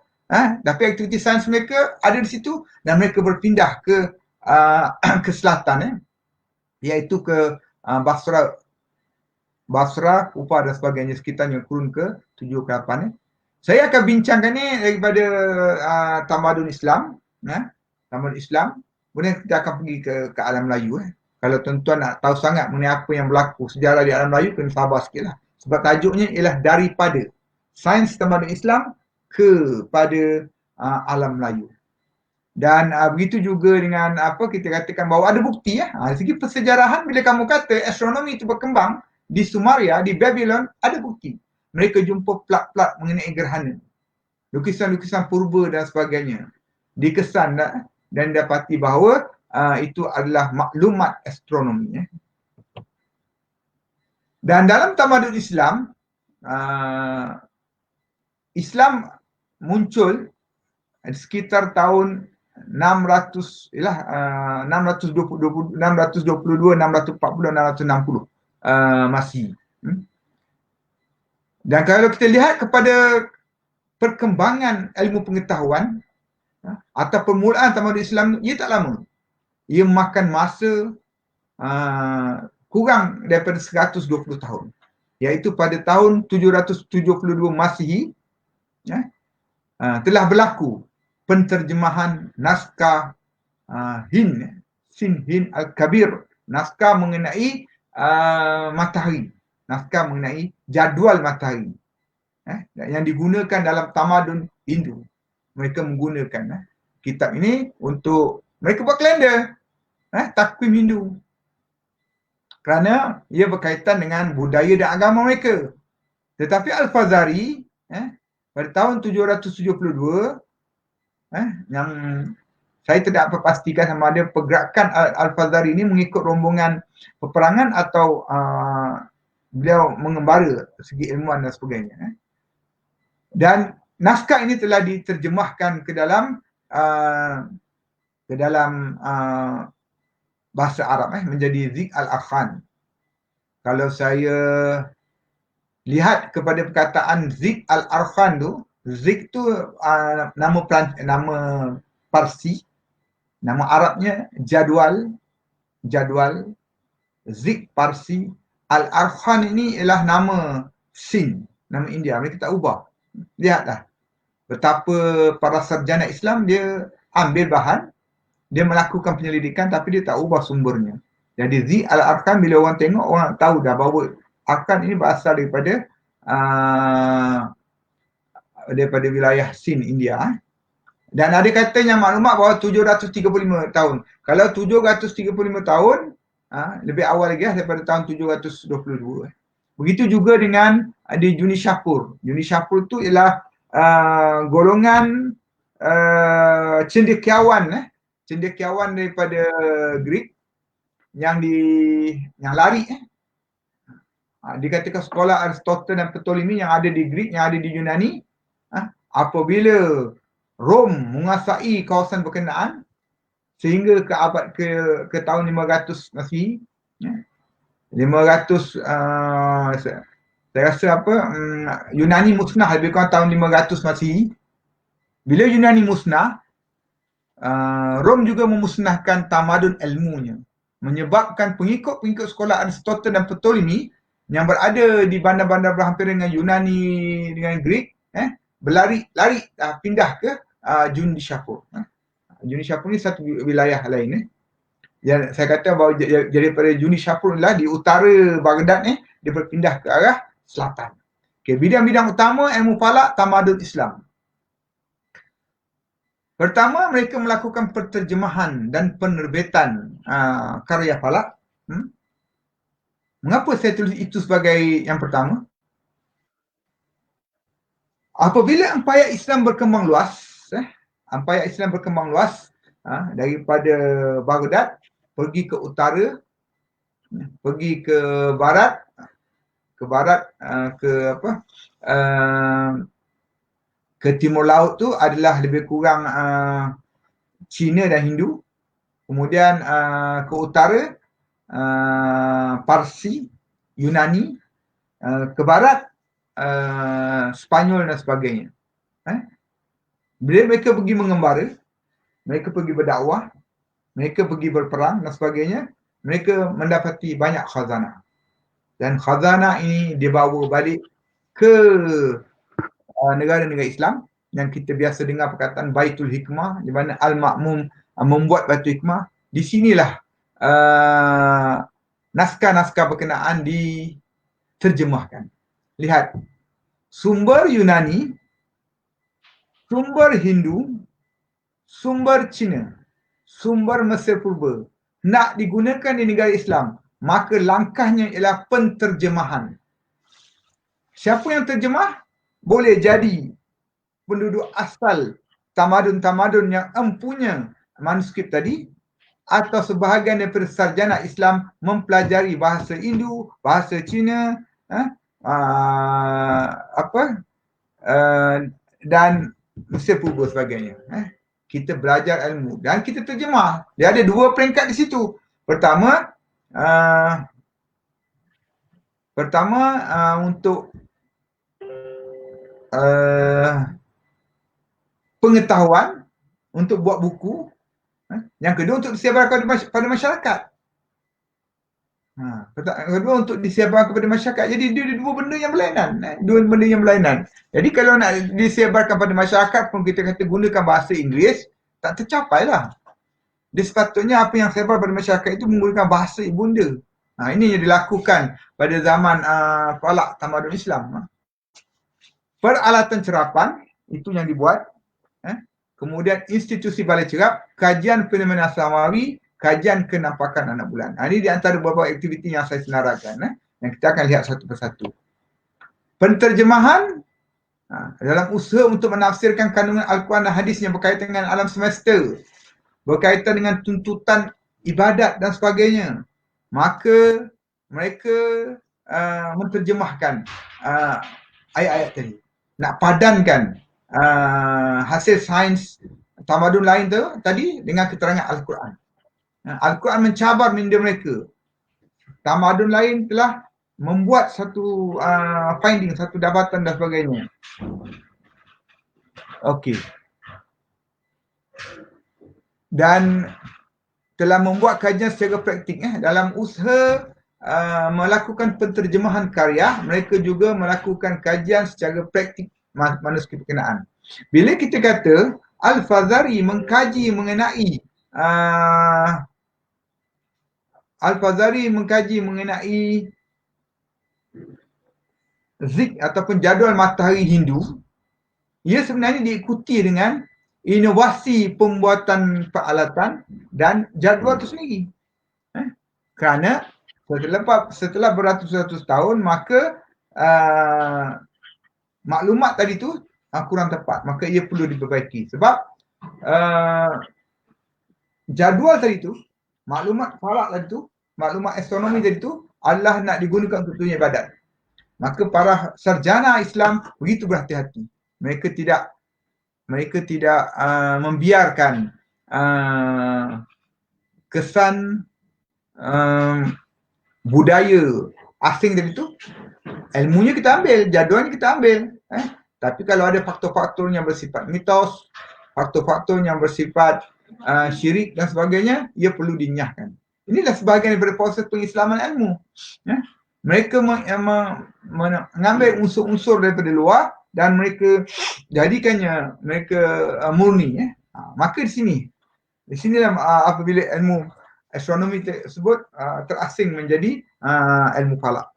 tapi aktiviti sains mereka ada di situ, dan mereka berpindah ke ke selatan, iaitu ke Basra, Kufah dan sebagainya, sekitarnya kurun ke-7 ke 8. Saya akan bincangkan ni daripada tamadun Islam, tamadun Islam. Kemudian kita akan pergi ke alam Melayu. Kalau tuan-tuan nak tahu sangat mengenai apa yang berlaku sejarah di alam Melayu, kena sabar sikit lah. Sebab tajuknya ialah daripada sains tamadun Islam kepada alam Melayu. Dan begitu juga dengan apa kita katakan bahawa ada bukti, dari segi persejarahan, bila kamu kata astronomi itu berkembang di Sumeria, di Babylon, ada bukti. Mereka jumpa plat-plat mengenai gerhana, lukisan-lukisan purba dan sebagainya. Dikesan dan dapati bahawa itu adalah maklumat astronomi. Dan dalam tamadun Islam, Islam muncul sekitar tahun 622, 640, 660 Masihi. Dan kalau kita lihat kepada perkembangan ilmu pengetahuan atau permulaan tamadun Islam, ia tak lama. Ia memakan masa kurang daripada 120 tahun. Iaitu pada tahun 772 Masihi, telah berlaku penterjemahan naskah Sin Hind Al-Kabir, naskah mengenai matahari, naskah mengenai jadual matahari, yang digunakan dalam tamadun Hindu. Mereka menggunakan kitab ini untuk mereka buat kalender, takwim Hindu, kerana ia berkaitan dengan budaya dan agama mereka. Tetapi Al-Fazari pada tahun 772 yang Saya tidak dapat pastikan sama ada pergerakan Al-Fazari ini mengikut rombongan peperangan atau beliau mengembara segi ilmuan dan sebagainya. Dan naskah ini telah diterjemahkan ke dalam bahasa Arab menjadi Zik Al-Arfan. Kalau saya lihat kepada perkataan Zik Al-Arfan tu, Zik tu nama Parsi, nama Arabnya jadual, Zik Parsi. Al-Arfan ini ialah nama Sin, nama India. Mereka tak ubah. Lihatlah betapa para sarjana Islam dia ambil bahan, dia melakukan penyelidikan tapi dia tak ubah sumbernya. Jadi Zik Al-Arfan bila orang tengok, orang tahu dah bahawa Arfan ini berasal daripada wilayah Sin, India. Dan ada katanya maklumat bahawa 735 tahun. Kalau 735 tahun, lebih awal lagi daripada tahun 722. Begitu juga dengan di Juni Shapur. Juni Shapur tu ialah golongan cendekiawan daripada Greek yang lari. Dikatakan sekolah Aristotle dan Ptolemy yang ada di Greek, yang ada di Yunani, apabila Rom menguasai kawasan berkenaan sehingga ke abad ke tahun 500 Masihi, 500 saya rasa Yunani musnah lebih kurang tahun 500 Masihi. Bila Yunani musnah, Rom juga memusnahkan tamadun ilmunya, menyebabkan pengikut-pengikut sekolah Aristotle dan Ptolemy yang berada di bandar-bandar berhampiran dengan Yunani, dengan Greek, lari pindah ke Juni Shapur. Juni Shapur ni satu wilayah lain. Yang saya kata bahawa daripada Juni Shapur lah di utara Baghdad dia berpindah ke arah selatan. Okay, bidang-bidang utama ilmu falak tamadun Islam. Pertama, mereka melakukan penterjemahan dan penerbitan karya falak. Mengapa saya tulis itu sebagai yang pertama? Apabila empayar Islam berkembang luas, daripada Baghdad pergi ke utara, pergi ke barat, ke timur laut tu adalah lebih kurang Cina dan Hindu. Kemudian ke utara Parsi, Yunani, ke barat Spanyol dan sebagainya. Bila mereka pergi mengembara, mereka pergi berdakwah, mereka pergi berperang dan sebagainya, mereka mendapati banyak khazanah. Dan khazanah ini dibawa balik ke negara-negara Islam yang kita biasa dengar perkataan Baitul Hikmah, di mana Al-Ma'mum membuat Baitul Hikmah. Di sinilah naskah-naskah berkenaan diterjemahkan. Lihat, sumber Yunani, sumber Hindu, sumber Cina, sumber Mesir Purba nak digunakan di negara Islam, maka langkahnya ialah penterjemahan. Siapa yang terjemah? Boleh jadi penduduk asal tamadun-tamadun yang empunya manuskrip tadi, atau sebahagian daripada sarjana Islam mempelajari bahasa Hindu, bahasa Cina, dan Mesir Purba sebagainya. Kita belajar ilmu dan kita terjemah. Dia ada dua peringkat di situ. Pertama untuk pengetahuan, untuk buat buku. Yang kedua untuk disebarkan kepada masyarakat. Kedua untuk disebarkan kepada masyarakat. Jadi dia dua benda yang berlainan. Jadi kalau nak disebarkan kepada masyarakat pun kita kata gunakan bahasa Inggeris, tak tercapai lah. Dia sepatutnya apa yang sebar pada masyarakat itu menggunakan bahasa ibunda. Ini yang dilakukan pada zaman falak tamadun Islam. Peralatan cerapan itu yang dibuat. Kemudian institusi balai cerap, kajian fenomena samawi, kajian kenampakan anak bulan. Ini di antara beberapa aktiviti yang saya senaraikan. Yang kita akan lihat satu persatu. Penterjemahan dalam usaha untuk menafsirkan kandungan Al-Quran dan hadis yang berkaitan dengan alam semesta. berkaitan dengan tuntutan ibadat dan sebagainya, maka mereka menterjemahkan ayat-ayat tadi. Nak padankan hasil sains tamadun lain tu tadi dengan keterangan Al-Quran. Al-Quran mencabar minda mereka. Tamadun lain telah membuat satu finding, satu dapatan dan sebagainya. Okey. Dan telah membuat kajian secara praktik dalam usaha melakukan penterjemahan karya, mereka juga melakukan kajian secara praktik manuskrip berkenaan. Bila kita kata Al-Fazari mengkaji mengenai zik ataupun jadual matahari Hindu, ia sebenarnya diikuti dengan inovasi pembuatan peralatan dan jadual itu sendiri. Kerana setelah beratus-ratus tahun, maka maklumat tadi tu kurang tepat, maka ia perlu diperbaiki. Sebab jadual tadi tu, maklumat falak tadi tu, maklumat astronomi tadi tu adalah nak digunakan untuk dunia ibadat. Maka para sarjana Islam begitu berhati-hati. Mereka tidak membiarkan kesan budaya asing tadi tu. Ilmunya kita ambil, jadualnya kita ambil. Tapi kalau ada faktor-faktor yang bersifat mitos, faktor-faktor yang bersifat syirik dan sebagainya, ia perlu dinyahkan. Inilah sebahagian daripada proses pengislaman ilmu. Mereka mengambil unsur-unsur daripada luar dan mereka jadikannya murni. Maka di sinilah apabila ilmu astronomi tersebut terasing menjadi ilmu falak.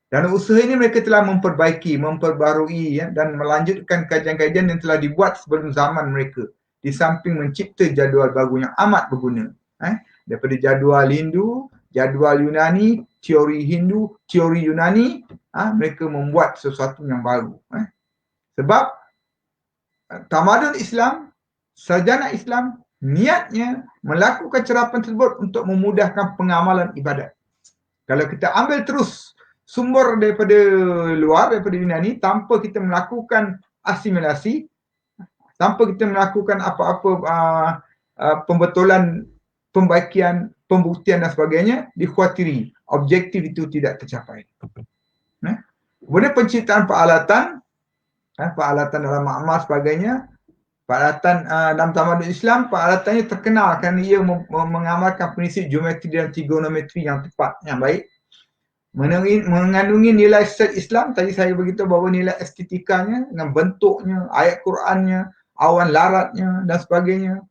Dan usaha ini mereka telah memperbarui dan melanjutkan kajian-kajian yang telah dibuat sebelum zaman mereka, di samping mencipta jadual baru yang amat berguna. Daripada jadual Hindu, jadual Yunani, teori Hindu, teori Yunani, mereka membuat sesuatu yang baru. Sebab tamadun Islam, sarjana Islam, niatnya melakukan cerapan tersebut untuk memudahkan pengamalan ibadat. Kalau kita ambil terus sumber daripada luar, daripada Yunani, tanpa kita melakukan asimilasi, tanpa kita melakukan apa-apa pembetulan, pembaikian, pembuktian dan sebagainya, dikhawatiri objektif itu tidak tercapai. Kemudian penciptaan peralatan dalam ma'mar sebagainya, peralatan dalam tamadun Islam, peralatannya terkenal kerana ia mengamalkan prinsip geometri dan trigonometri yang tepat, yang baik. Mengandungi nilai set Islam, tadi saya beritahu bahawa nilai estetikanya, dengan bentuknya, ayat Qurannya, awan laratnya dan sebagainya,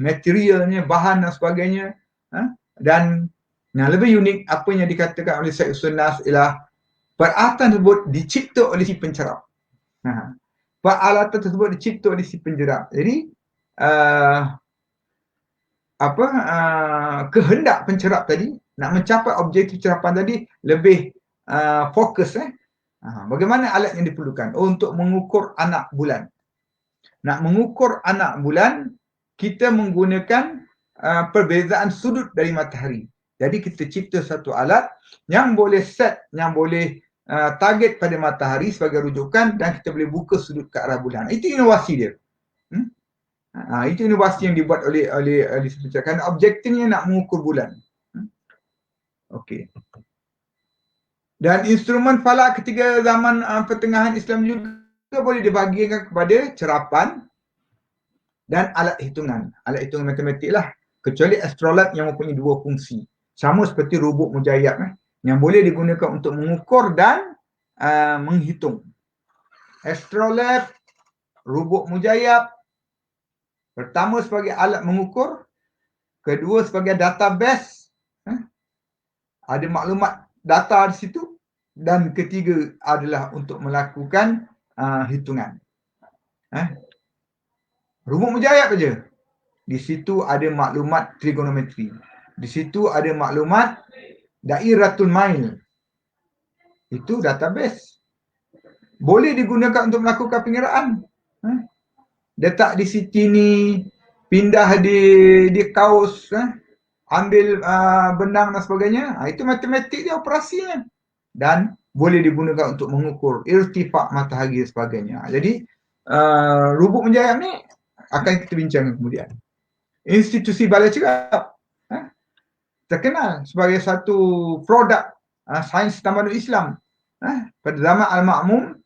materialnya, bahan dan sebagainya. Dan yang lebih unik, apa yang dikatakan oleh Syekh Sunnas ialah peralatan tersebut dicipta oleh si pencerap. Peralatan tersebut dicipta oleh si pencerap. Jadi kehendak pencerap tadi nak mencapai objektif cerapan tadi lebih fokus. Bagaimana alat yang diperlukan? Untuk mengukur anak bulan. Nak mengukur anak bulan, kita menggunakan perbezaan sudut dari matahari. Jadi kita cipta satu alat yang boleh set, yang boleh target pada matahari sebagai rujukan, dan kita boleh buka sudut ke arah bulan. Itu inovasi dia. Itu inovasi yang dibuat oleh kerana objektifnya nak mengukur bulan. Okey. Dan instrumen falak ketika zaman pertengahan Islam juga boleh dibahagikan kepada cerapan dan alat hitungan. Alat hitungan matematik lah. Kecuali astrolab yang mempunyai dua fungsi. Sama seperti rubuk mujayyab yang boleh digunakan untuk mengukur dan menghitung. Astrolab, rubuk mujayyab, pertama sebagai alat mengukur, kedua sebagai database, ada maklumat data di situ, dan ketiga adalah untuk melakukan hitungan. Rubuk mujayyab saja, di situ ada maklumat trigonometri, di situ ada maklumat dairatul mail, itu database, boleh digunakan untuk melakukan pengiraan. Letak di sini pindah di kaus, ambil benang dan sebagainya, itu matematik dia operasinya. Dan boleh digunakan untuk mengukur irtifak matahari dan sebagainya. Jadi rubuk menjayam ni akan kita bincang kemudian. Institusi Balai Cerap terkenal sebagai satu produk sains tamadun Islam. Pada zaman Al-Ma'mun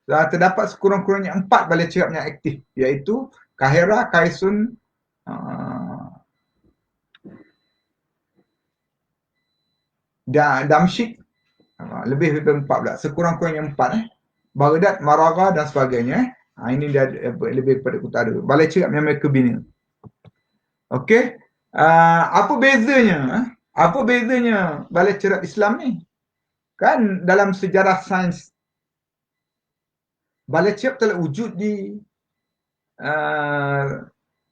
terdapat sekurang-kurangnya 4 balai cerap yang aktif, iaitu Kahira, Kaisun, Damsyik, lebih daripada 4 pula, sekurang-kurangnya 4. Baghdad, Maragha dan sebagainya. Ini dia lebih daripada utara. Balai cerap yang mereka bina. Okey. Apa bezanya? Apa bezanya balai cerap Islam ni? Kan dalam sejarah sains, balai cerap telah wujud di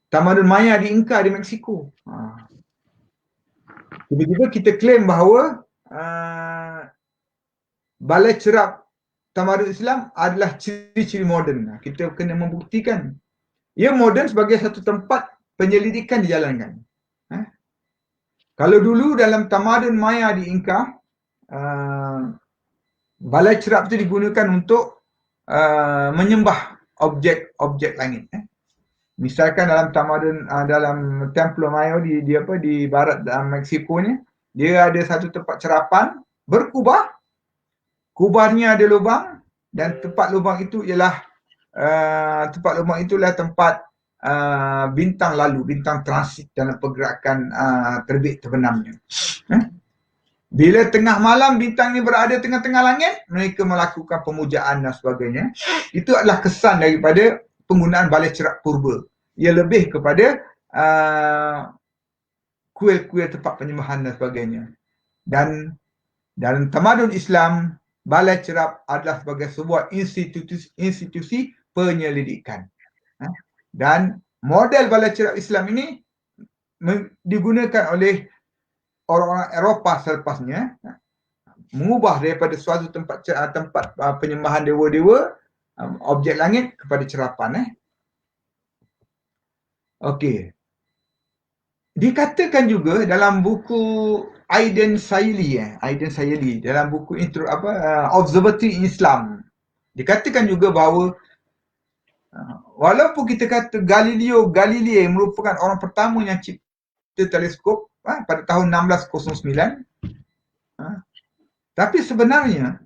tamadun Maya di Inca di Mexico. Tiba-tiba kita claim bahawa balai cerap tamadun Islam adalah ciri-ciri moden. Kita kena membuktikan. Ia moden sebagai satu tempat penyelidikan dijalankan. Kalau dulu dalam tamadun Maya di Inca, balai cerap itu digunakan untuk menyembah objek-objek langit. Misalkan dalam tamadun dalam Templo Mayo di barat Mexico ni, dia ada satu tempat cerapan berkubah. Kubahnya ada lubang dan tempat lubang itu ialah tempat bintang lalu, bintang transit dalam pergerakan terbit terbenamnya. Bila tengah malam bintang ni berada tengah-tengah langit, mereka melakukan pemujaan dan sebagainya. Itu adalah kesan daripada penggunaan balai cerap purba. Ia lebih kepada kuil-kuil tempat penyembahan dan sebagainya. Dan dalam tamadun Islam, balai cerap adalah sebagai sebuah institusi penyelidikan. Dan model balai cerap Islam ini digunakan oleh orang-orang Eropah selepasnya, mengubah daripada suatu tempat penyembahan dewa-dewa, objek langit kepada cerapan. Okey. Dikatakan juga dalam buku Aiden Sayeli dalam buku Observatory in Islam, dikatakan juga bahawa walaupun kita kata Galileo Galilei merupakan orang pertama yang cipta teleskop pada tahun 1609, tapi sebenarnya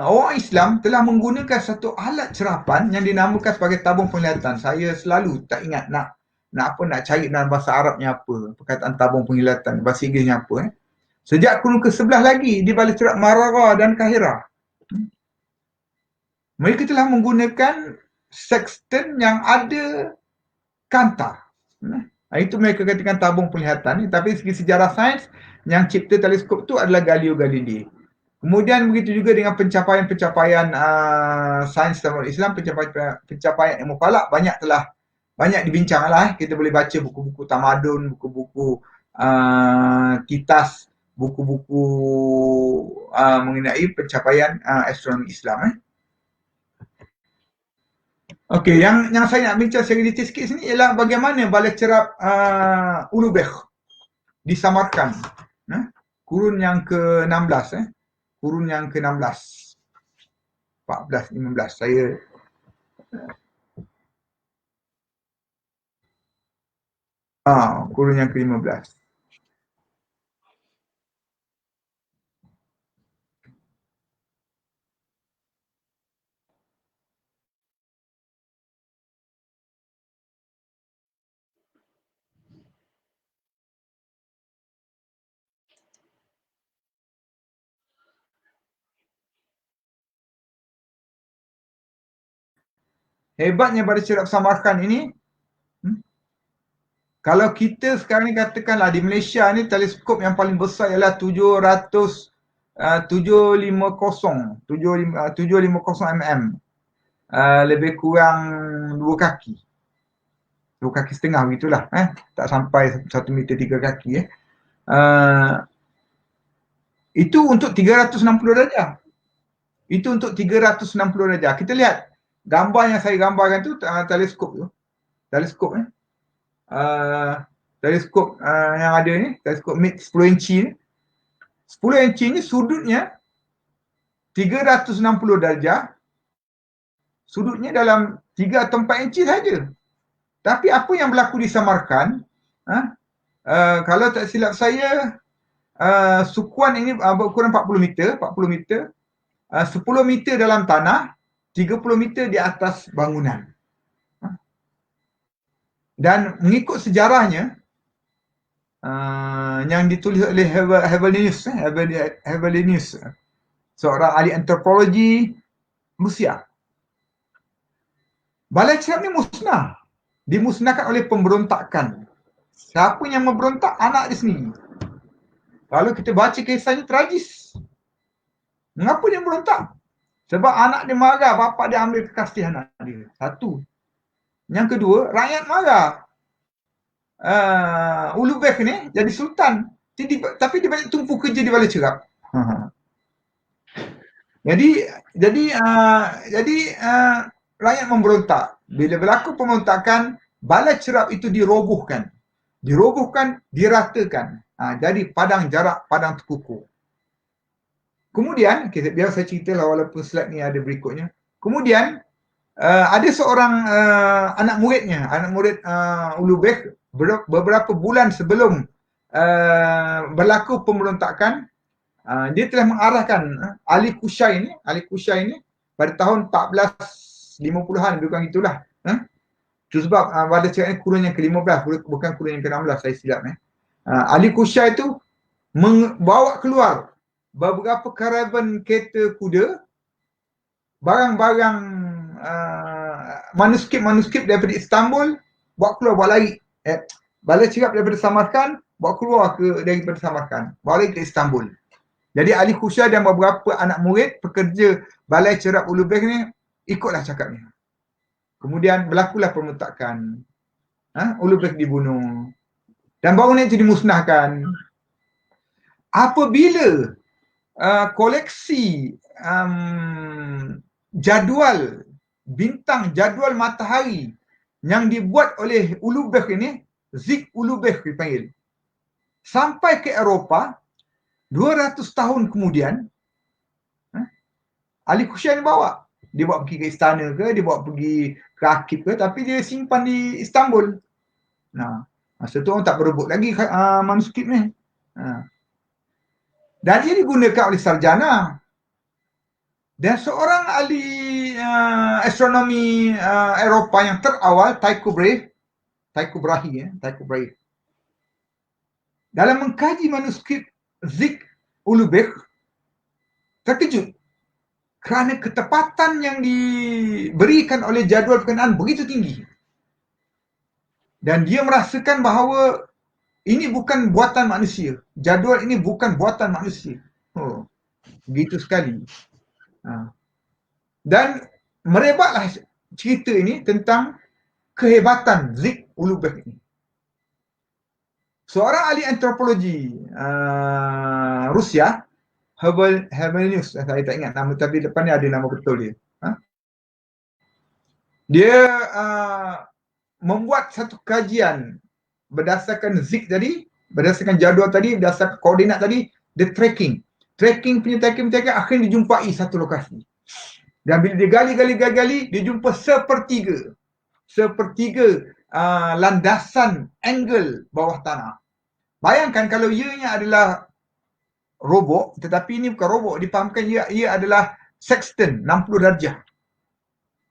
orang Islam telah menggunakan satu alat cerapan yang dinamakan sebagai tabung penglihatan. Saya selalu tak ingat nak cari dalam bahasa Arabnya apa, perkataan tabung penglihatan, bahasa Inggerisnya apa. Sejak kurun ke-11 lagi di balai cerap Maragha dan Kahira, mereka telah menggunakan sextant yang ada kanta. Itu mereka katakan tabung penglihatan. Tapi segi sejarah sains, yang cipta teleskop itu adalah Galileo Galilei. Kemudian begitu juga dengan pencapaian sains tamadun Islam, pencapaian ilmu falak banyak dibincanglah. Kita boleh baca buku-buku tamadun, buku-buku kitas, buku-buku mengenai pencapaian astronomi Islam. Okey, yang saya nak bincang secara detail sikit sini ialah bagaimana balai cerap Ulubekh di Samarkand, kurun yang ke-16, kurun yang ke-16, 14, 15. Saya kurun yang ke-15. Hebatnya balai cerap Samarkand ini, kalau kita sekarang ni katakanlah di Malaysia ni teleskop yang paling besar ialah 750 mm. Lebih kurang 2 kaki. 2 kaki setengah begitulah. Tak sampai 1 meter 3 kaki. Itu untuk 360 darjah. Itu untuk 360 darjah. Kita lihat gambar yang saya gambarkan tu teleskop tu. Teleskop teleskop yang ada ni, teleskop mid 10 inci ni. 10 inci ni sudutnya 360 darjah. Sudutnya dalam 3 atau 4 inci saja. Tapi apa yang berlaku di Samarkand, kalau tak silap saya, sukuan ini berukuran 40 meter, 10 meter dalam tanah, 30 meter di atas bangunan. Dan mengikut sejarahnya, yang ditulis oleh Hevelius, seorang ahli antropologi Rusia. Balai cerap ni musnah. Dimusnahkan oleh pemberontakan. Siapa yang memberontak? Anak dia sendiri. Kalau kita baca kisahnya tragis. Mengapa dia berontak? Sebab anak dia marah, bapa dia ambil kekasih anak dia. Satu. Yang kedua, rakyat marah. Ulugh Beg ni jadi sultan. Tapi dia banyak tumpu kerja di balai cerap. Jadi rakyat memberontak. Bila berlaku pemberontakan, balai cerap itu dirobohkan. Diratakan. Jadi padang jarak, padang terkukur. Kemudian, biar saya ceritalah walaupun slide ni ada berikutnya. Kemudian, ada seorang anak murid Ulugh Beg beberapa bulan sebelum berlaku pemberontakan, dia telah mengarahkan Ali Kushai ni pada tahun 1450-an, lebih kurang itulah. Itu sebab pada cerita ni kurun yang ke-15, bukan kurun yang ke-16, saya silap. Ali Kushai itu membawa keluar beberapa karavan kereta kuda, barang-barang manuskrip daripada Istanbul, bawa lari. Balai cerap daripada Samarkand, bawa keluar daripada Samarkand, bawa lari ke Istanbul. Jadi Ali Kushai dan beberapa anak murid pekerja balai cerap Ulugh Beg ni ikutlah cakapnya. Kemudian berlakulah pemberontakan. Ulugh Beg dibunuh. Dan bangunan itu dimusnahkan. Apabila koleksi jadual bintang, jadual matahari yang dibuat oleh Ulugh Beg ini, Zik Ulugh Beg dipanggil, sampai ke Eropah, 200 tahun kemudian, Ali Kushai bawa. Dia bawa pergi ke istana ke, dia bawa pergi ke arkib ke, tapi dia simpan di Istanbul. Masa tu orang tak berebut lagi manuskrip ni. Dan ia digunakan oleh sarjana. Dan seorang ahli astronomi Eropah yang terawal, Tycho Brahe, dalam mengkaji manuskrip Zik Ulugh Beg, terkejut kerana ketepatan yang diberikan oleh jadual berkenaan begitu tinggi. Dan dia merasakan bahawa ini bukan buatan manusia. Jadual ini bukan buatan manusia. Begitu sekali. Dan merebaklah cerita ini tentang kehebatan Zik Ulugh Beg ini. Seorang ahli antropologi Rusia, Hevelius, saya tak ingat nama, tapi depan ni ada nama betul dia. Dia membuat satu kajian berdasarkan Zik tadi, berdasarkan jadual tadi, berdasarkan koordinat tadi, dia tracking akhirnya dijumpai satu lokasi. Dan bila dia gali, dia jumpa sepertiga landasan angle bawah tanah. Bayangkan kalau ianya adalah robok, tetapi ini bukan robok, difahamkan ia adalah sextant, 60 darjah.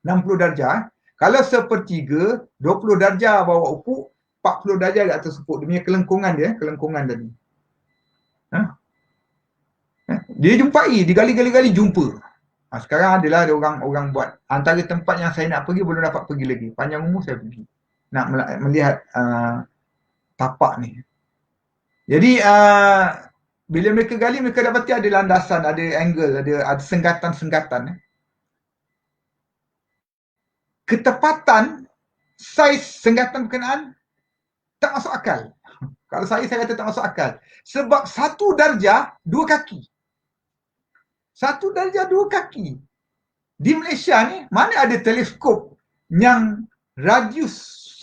60 darjah. Kalau sepertiga, 20 darjah bawah ufuk, 40 darjah di atas ufuk. Dia punya kelengkungan tadi. Dia jumpai, digali, jumpa. Sekarang adalah ada orang buat. Antara tempat yang saya nak pergi, belum dapat pergi lagi. Panjang umur saya pergi. Nak melihat tapak ni. Jadi, bila mereka gali, mereka dapati ada landasan, ada angle, ada senggatan-senggatan. Ketepatan saiz senggatan berkenaan tak masuk akal. Kalau saya kata tak masuk akal. Sebab 1 darjah 2 kaki. 1 darjah 2 kaki. Di Malaysia ni, mana ada teleskop yang radius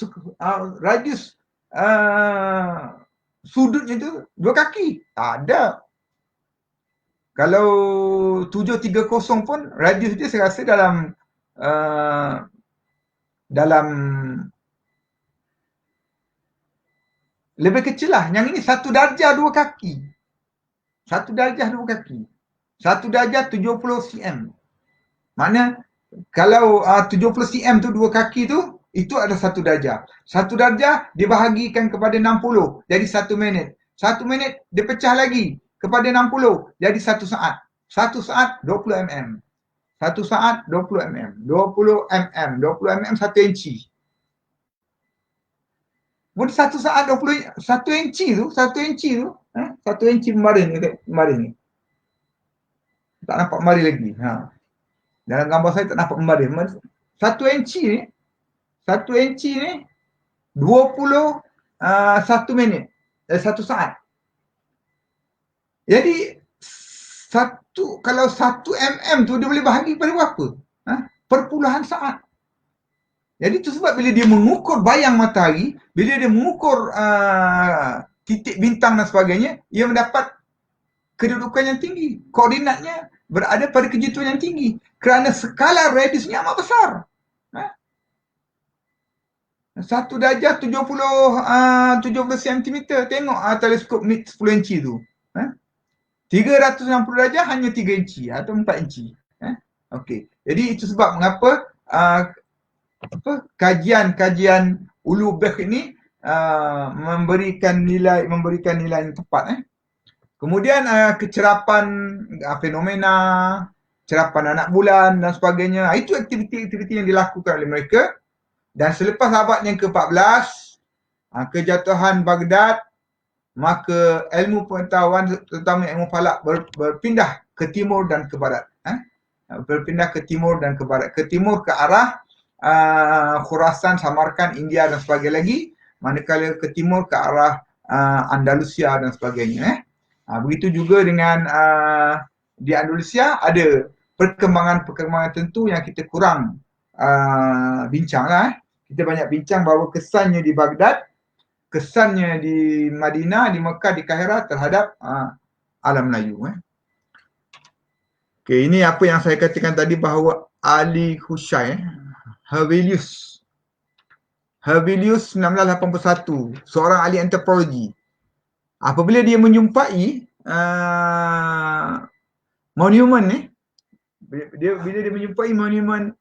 sudutnya tu 2 kaki. Tak ada. Kalau 730 pun radius dia saya rasa dalam lebih kecil lah. Yang ini 1 darjah 2 kaki. 1 darjah 2 kaki. 1 darjah 70 cm. Makna kalau 70 cm tu 2 kaki tu, itu ada 1 darjah. 1 darjah dibahagikan kepada 60, jadi 1 minit. 1 minit dia pecah lagi kepada 60, jadi 1 saat. 1 saat 20 mm. 1 saat 20 mm. 20 mm. 20 mm 1 inci. Pun 1 saat 20, 1 inci tu, 1 inci tu, 1 inci kemarin ni. Tak nampak mari lagi. Dalam gambar saya tak nampak mari. 1 inci ni, 1 inci ni 21 minit. 1 saat. Jadi kalau 1 mm tu dia boleh bahagi pada berapa? Perpuluhan saat. Jadi itu sebab bila dia mengukur bayang matahari, bila dia mengukur titik bintang dan sebagainya, ia mendapat kedudukan yang tinggi. Koordinatnya berada pada kejituan yang tinggi. Kerana skala radiusnya amat besar. 1 darjah 70 cm. Tengok teleskop ni 10 inci tu. 360 darjah hanya 3 inci atau 4 inci. Okey. Jadi itu sebab mengapa kajian ulu Bek ini memberikan nilai yang tepat. Kemudian kecerapan fenomena, cerapan anak bulan dan sebagainya. Itu aktiviti-aktiviti yang dilakukan oleh mereka. Dan selepas abad yang ke-14, kejatuhan Baghdad, maka ilmu pengetahuan terutama ilmu falak berpindah ke timur dan ke barat. Berpindah ke timur dan ke barat. Ke timur ke arah Khurasan, Samarkand, India dan sebagainya lagi. Manakala ke timur ke arah Andalusia dan sebagainya. Begitu juga dengan di Andalusia ada perkembangan-perkembangan tentu yang kita kurang bincang lah. Kita banyak bincang bahawa kesannya di Baghdad, kesannya di Madinah, di Mekah, di Kahirah terhadap alam Melayu. Okay, ini apa yang saya katakan tadi bahawa Ali Khushai, Hevelius 1981, seorang ahli antropologi. Apabila dia menjumpai monumen ni, bila dia menjumpai monumen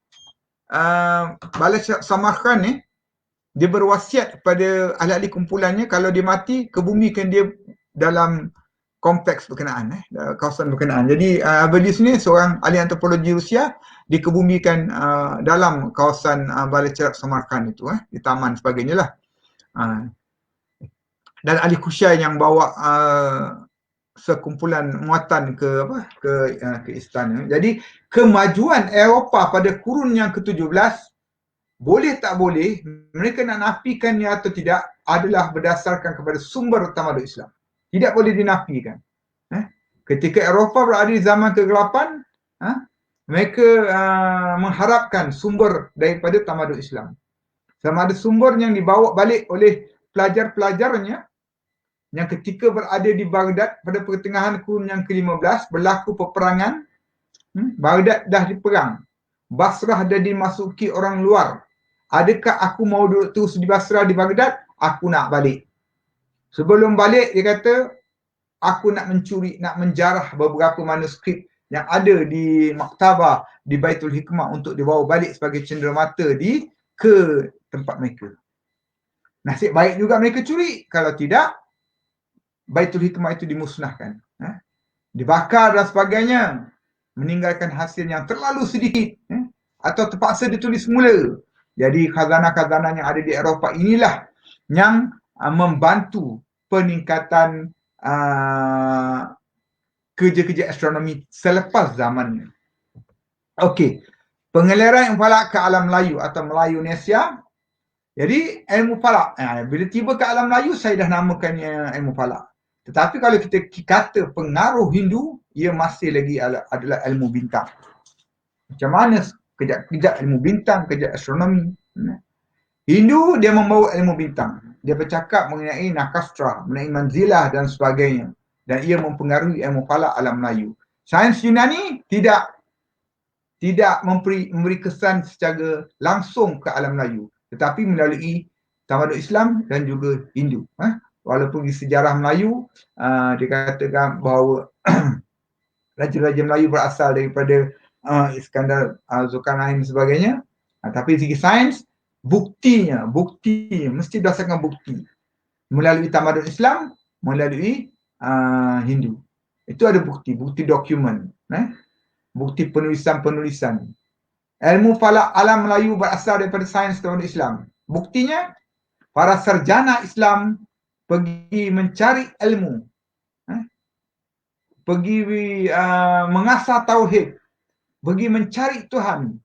Balai Samarkand ni, dia berwasiat kepada ahli-ahli kumpulannya kalau dia mati, kebumikan dia dalam kompleks berkenaan, kawasan berkenaan. Jadi Hevelius ni seorang ahli antropologi Rusia, dikebumikan dalam kawasan Balai Cerap Samarkand itu, di taman sebagainya lah. Dan Ali Khushai yang bawa sekumpulan muatan ke istana. Jadi kemajuan Eropah pada kurun yang ke-17, boleh tak boleh, mereka nak nafikannya atau tidak, adalah berdasarkan kepada sumber tamadun Islam. Tidak boleh dinafikan. Ketika Eropah berada di zaman ke-8, mereka mengharapkan sumber daripada tamadun Islam. Sama ada sumber yang dibawa balik oleh pelajar-pelajarnya yang ketika berada di Baghdad pada pertengahan kurun yang ke-15 berlaku peperangan. Baghdad dah diperang, Basrah dah dimasuki orang luar. Adakah aku mau duduk terus di Basrah, di Baghdad? Aku nak balik. Sebelum balik dia kata, aku nak mencuri, nak menjarah beberapa manuskrip yang ada di maktabah di Baitul Hikmah untuk dibawa balik sebagai cenderamata ke tempat mereka. Nasib baik juga mereka curi. Kalau tidak, Baitul Hikmah itu dimusnahkan, dibakar dan sebagainya, meninggalkan hasil yang terlalu sedikit, atau terpaksa ditulis semula. Jadi khazanah-khazanah yang ada di Eropah inilah yang membantu peningkatan kerja-kerja astronomi selepas zamannya. Okey, pengeliran falak ke alam Melayu atau Melayu-Nesia. Jadi ilmu falak, bila tiba ke alam Melayu, saya dah namakannya ilmu falak. Tetapi kalau kita kata pengaruh Hindu, ia masih lagi adalah ilmu bintang. Macam mana kejap ilmu bintang, kejap astronomi. Hindu dia membawa ilmu bintang. dia bercakap mengenai nakastra, mengenai manzilah dan sebagainya. Dan ia mempengaruhi ilmu falak alam Melayu. Sains Yunani tidak memberi kesan secara langsung ke alam Melayu, tetapi melalui tamadun Islam dan juga Hindu. Walaupun di sejarah Melayu dikatakan bahawa raja-raja Melayu berasal daripada Iskandar Zulkarnain dan sebagainya, tapi segi sains buktinya mesti berdasarkan bukti melalui tamadun Islam, melalui Hindu. Itu ada bukti dokumen, bukti penulisan. Ilmu falak alam Melayu berasal daripada sains tamadun Islam. Buktinya para sarjana Islam pergi mencari ilmu, pergi mengasah tauhid, pergi mencari Tuhan,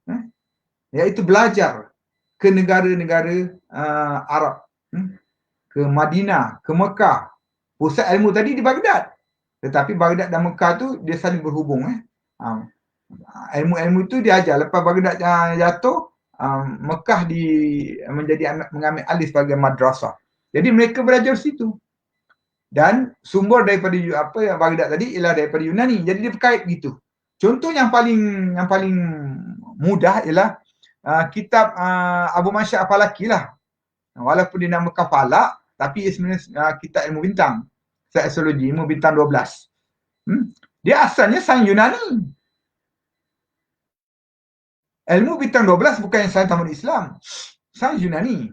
iaitu belajar ke negara-negara Arab, ke Madinah, ke Mekah. Pusat ilmu tadi di Baghdad, tetapi Baghdad dan Mekah tu dia saling berhubung. Ilmu-ilmu itu diajar. Lepas Baghdad jatuh, Mekah mengambil alih sebagai madrasah. Jadi mereka belajar situ. Dan sumber daripada yang Baghdad tadi ialah daripada Yunani. Jadi dia berkait gitu. Contoh yang paling mudah ialah kitab Abu Mansyar Al-Falaki lah. Walaupun dinamakan falak, tapi sebenarnya kitab ilmu bintang. Astrologi, ilmu bintang 12. Dia asalnya sains Yunani. Ilmu bintang 12 bukan sains tamadun Islam. Sains Yunani.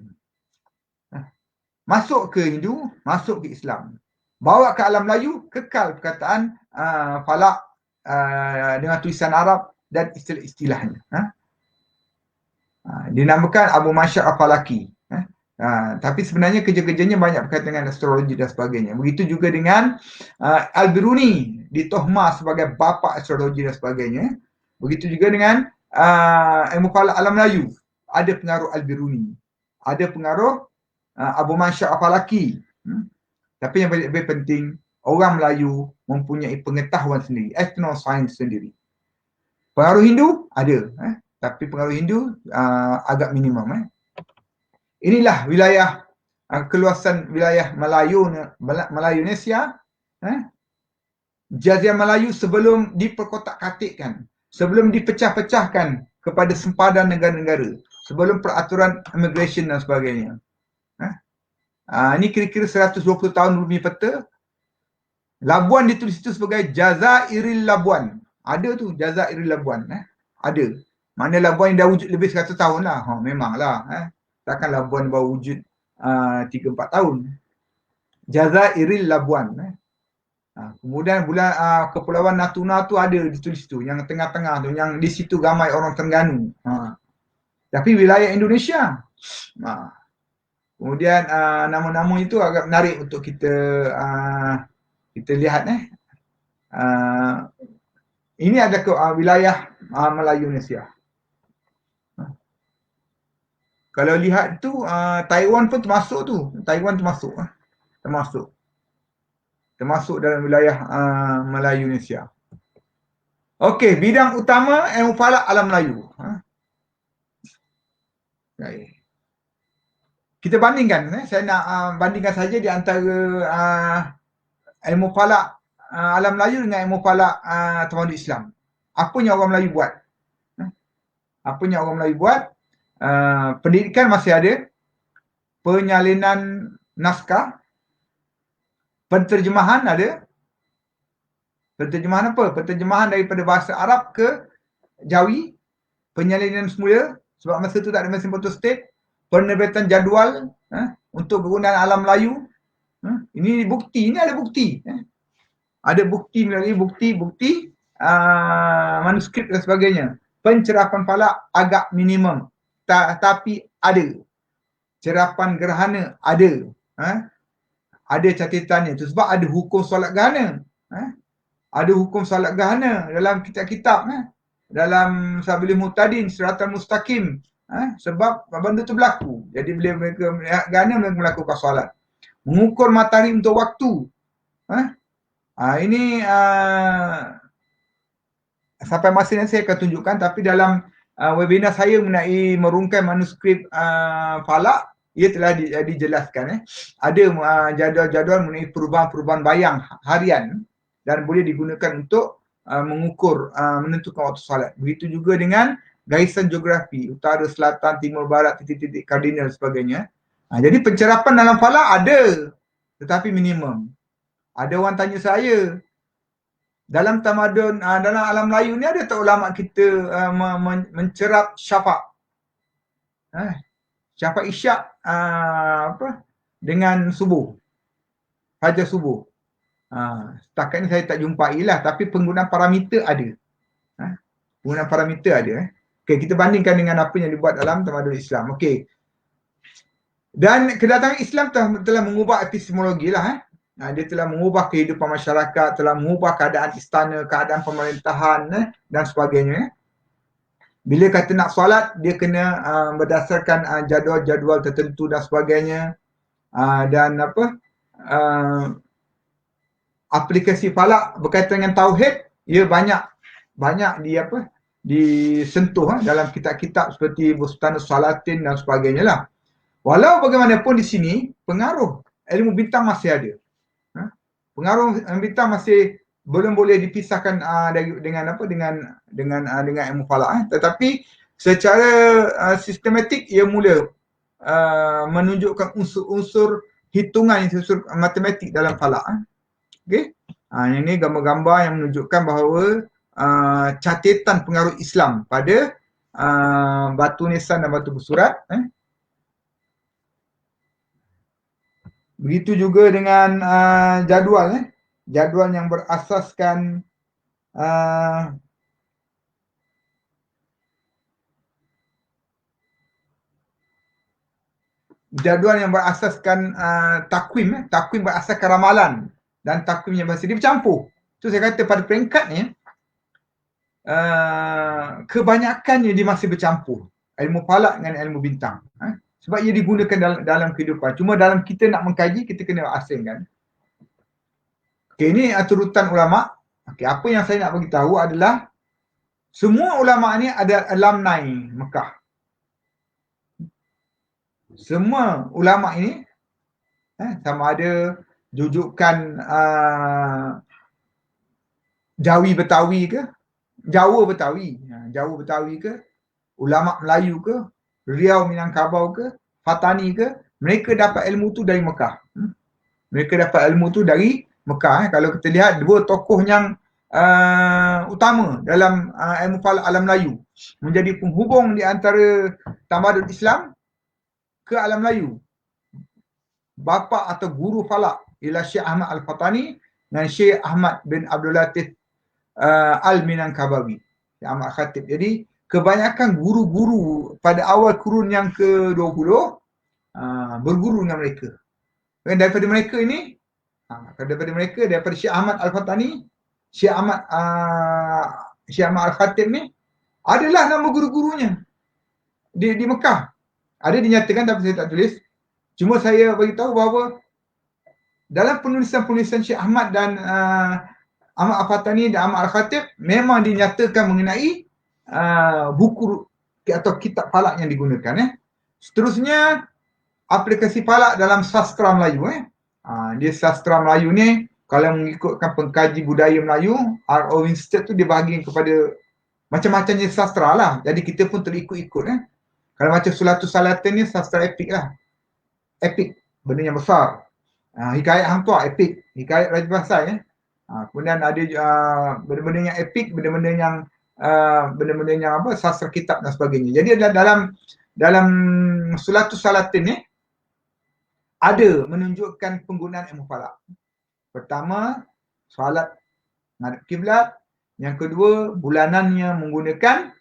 Masuk ke Hindu, masuk ke Islam. Bawa ke alam Melayu, kekal perkataan falak dengan tulisan Arab dan istilah-istilahnya. Dinamakan Abu Mansyar Al-Falaki. Tapi sebenarnya kerja-kerjanya banyak berkaitan dengan astrologi dan sebagainya. Begitu juga dengan Al-Biruni, ditohmah sebagai bapa astrologi dan sebagainya. Begitu juga dengan ilmu falak alam Melayu. Ada pengaruh Al-Biruni, ada pengaruh Abu Mansyar Al-Falaki. Tapi yang lebih penting, orang Melayu mempunyai pengetahuan sendiri, ethnoscience sendiri. Pengaruh Hindu ada, tapi pengaruh Hindu agak minimum. Inilah wilayah keluasan wilayah Melayunesia, Jazirah Melayu sebelum diperkotak-katikkan, sebelum dipecah-pecahkan kepada sempadan negara-negara, sebelum peraturan immigration dan sebagainya. Ini kira-kira 120 tahun bumi peta. Labuan ditulis itu sebagai Jazairil Labuan. Ada tu Jazairil Labuan. Ada. Mana Labuan yang dah wujud lebih 100 tahun lah. Memanglah. Takkan Labuan baru wujud 3-4 tahun. Jazairil Labuan. Kemudian Kepulauan Natuna tu ada ditulis tu. Yang tengah-tengah tu. Yang di situ ramai orang Terengganu. Tapi wilayah Indonesia. Kemudian nama-nama itu agak menarik untuk kita lihat. Ini ada wilayah Melayunesia. Kalau lihat tu Taiwan pun termasuk tu. Taiwan termasuk dalam wilayah Melayunesia. Okey, bidang utama ilmu falak alam Melayu. Baik. Kita bandingkan, saya nak bandingkan saja di antara ilmu falak alam Melayu dengan ilmu falak tamadun Islam. Apa yang orang Melayu buat? Pendidikan masih ada, penyalinan naskah, penterjemahan ada. Penterjemahan apa? Penterjemahan daripada bahasa Arab ke Jawi, penyalinan semula sebab masa tu tak ada mesin photostat, penerbitan jadual untuk penggunaan alam Melayu. Ini bukti, ada bukti. Ada bukti melalui bukti manuskrip dan sebagainya. Pencerapan falak agak minimum, tapi ada. Cerapan gerhana ada. Ada catatannya tu sebab ada hukum solat gerhana. Ada hukum solat gerhana dalam kitab-kitab. Dalam Sabilil Muhtadin, Siratal Mustaqim. Sebab benda tu berlaku. Jadi bila mereka melihat gerhana, mereka melakukan solat. Mengukur matahari untuk waktu. Ini sampai masa ini saya akan tunjukkan, tapi dalam webinar saya mengenai merungkai manuskrip falak, ia telah dijelaskan. Ada jadual-jadual mengenai perubahan-perubahan bayang harian dan boleh digunakan untuk mengukur, menentukan waktu solat. Begitu juga dengan garisan geografi, utara, selatan, timur, barat, titik-titik kardinal dan sebagainya. Jadi pencerapan dalam falak ada, tetapi minimum. Ada orang tanya saya, dalam tamadun, dalam alam Melayu ni ada tak ulama kita mencerap syafaq? Syafaq isyak dengan subuh, fajar subuh. Setakat ni saya tak jumpai lah, tapi penggunaan parameter ada. Penggunaan parameter ada. Okay, kita bandingkan dengan apa yang dibuat dalam tamadun Islam. Okay. Dan kedatangan Islam telah mengubah epistemologi lah. Dia telah mengubah kehidupan masyarakat, telah mengubah keadaan istana, keadaan pemerintahan dan sebagainya. Bila kata nak solat, dia kena berdasarkan jadual-jadual tertentu dan sebagainya. Dan aplikasi falak berkaitan dengan tauhid, ia banyak disentuh dalam kitab-kitab seperti Bustanus Salatin dan sebagainya lah. Walau bagaimanapun di sini pengaruh ilmu bintang masih ada. Pengaruh bintang masih belum boleh dipisahkan dengan ilmu falak. Tetapi secara sistematik ia mula menunjukkan unsur-unsur hitungan, unsur matematik dalam falak. Okey. Yang ni gambar-gambar yang menunjukkan bahawa catatan pengaruh Islam pada batu nisan dan batu bersurat. Begitu juga dengan jadual. Jadual yang berasaskan takwim. Takwim berasaskan ramalan dan takwim yang bahasa dia bercampur. So saya kata pada peringkat ni kebanyakannya dia masih bercampur, ilmu falak dengan ilmu bintang. Sebab ia digunakan dalam kehidupan. Cuma dalam kita nak mengkaji, kita kena asingkan. Okey, ini turutan ulama. Okey, apa yang saya nak bagi tahu adalah semua ulama ni ada alumni Mekah. Semua ulama ini sama ada jujukan Jawi Betawi ke, Jawa Betawi ke, ulama Melayu ke, Riau Minangkabau ke, Fatani ke, mereka dapat ilmu tu dari Mekah. Mereka dapat ilmu tu dari Mekah. Kalau kita lihat dua tokoh yang utama dalam ilmu falak alam Melayu, menjadi penghubung di antara tamadun Islam ke alam Melayu. Bapa atau guru falak ialah Syekh Ahmad Al-Fatani dan Syekh Ahmad bin Abdul Latif Al-Minangkabawi, Syekh Ahmad Khatib. Jadi kebanyakan guru-guru pada awal kurun yang ke-20 berguru dengan mereka. Dan daripada mereka ini, daripada Syekh Ahmad Al-Fatani, Syekh Ahmad Al-Khatib ni adalah nama guru-gurunya di Mekah. Ada dinyatakan tapi saya tak tulis. Cuma saya bagi tahu bahawa dalam penulisan-penulisan Syekh Ahmad dan Ahmad Al-Fatani dan Ahmad Al-Khatib memang dinyatakan mengenai buku atau kitab falak yang digunakan. Seterusnya, aplikasi falak dalam sastra Melayu. Dia sastra Melayu ni, kalau mengikutkan pengkaji budaya Melayu, R.O. Winstead tu dia bahagi kepada macam-macam jenis sastra lah. Jadi kita pun terikut-ikut. Kalau macam Sulatus Salatin ni sastra epik lah. Epik, benda yang besar. Hikayat Hang Tuah, epik. Hikayat Raja Basai. Kemudian ada benda-benda yang epik, benda-benda yang sastra kitab dan sebagainya. Jadi dalam Sulatus Salatin ni ada menunjukkan penggunaan ilmu falak. Pertama, solat menghadap kiblat. Yang kedua, bulanannya menggunakan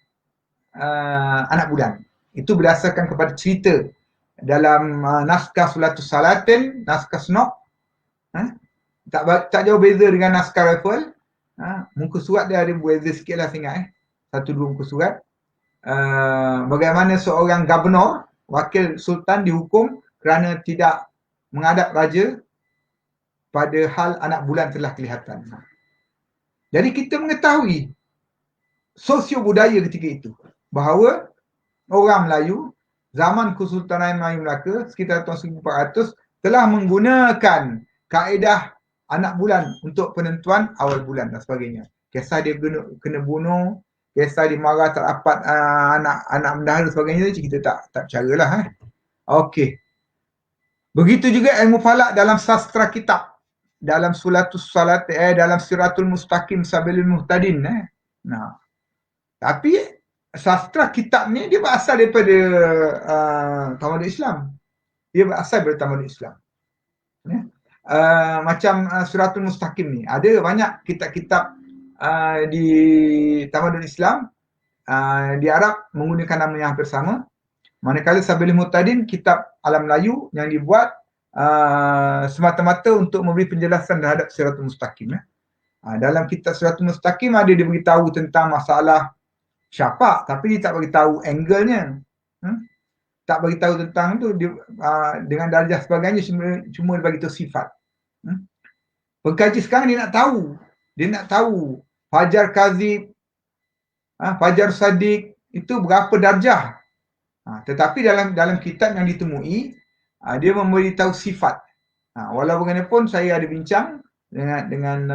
anak bulan. Itu berdasarkan kepada cerita dalam naskah Sulatus Salatin, naskah Snok. Tak jauh beza dengan naskah Raffle. Muka surat dia ada berbeza sikit lah saya ingat. Satu dua muka surat. Bagaimana seorang gubernur, wakil sultan dihukum kerana tidak menghadap raja pada hal anak bulan telah kelihatan. Jadi kita mengetahui sosio budaya ketika itu bahawa orang Melayu zaman Kesultanan Melayu Melaka sekitar tahun 1400 telah menggunakan kaedah anak bulan untuk penentuan awal bulan dan sebagainya. Kisah dia kena bunuh, kisah dia marah tak dapat anak bendahara dan sebagainya, kita tak percaralah. Okey. Begitu juga ilmu falak dalam sastra kitab, dalam sulatus salat, dalam siratul mustaqim sabilil muhtadin. Nah, tapi sastra kitab ni dia berasal daripada tamadun Islam. Dia berasal daripada tamadun Islam. Macam suratul mustaqim ni, ada banyak kitab-kitab di tamadun Islam di Arab menggunakan nama yang hampir sama. Manakala Sabilil Muhtadin, kitab alam Melayu yang dibuat semata-mata untuk memberi penjelasan terhadap Siratul Mustaqim. Dalam kitab Siratul Mustaqim ada dia beritahu tentang masalah syafa', tapi dia tak beritahu angle-nya. Tak beritahu tentang tu dengan darjah sebagainya, cuma dia beritahu sifat. Pengkaji sekarang dia nak tahu Fajar Kazib, Fajar Sadiq itu berapa darjah. Tetapi dalam kitab yang ditemui, dia memberitahu sifat. Walau bagaimanapun saya ada bincang dengan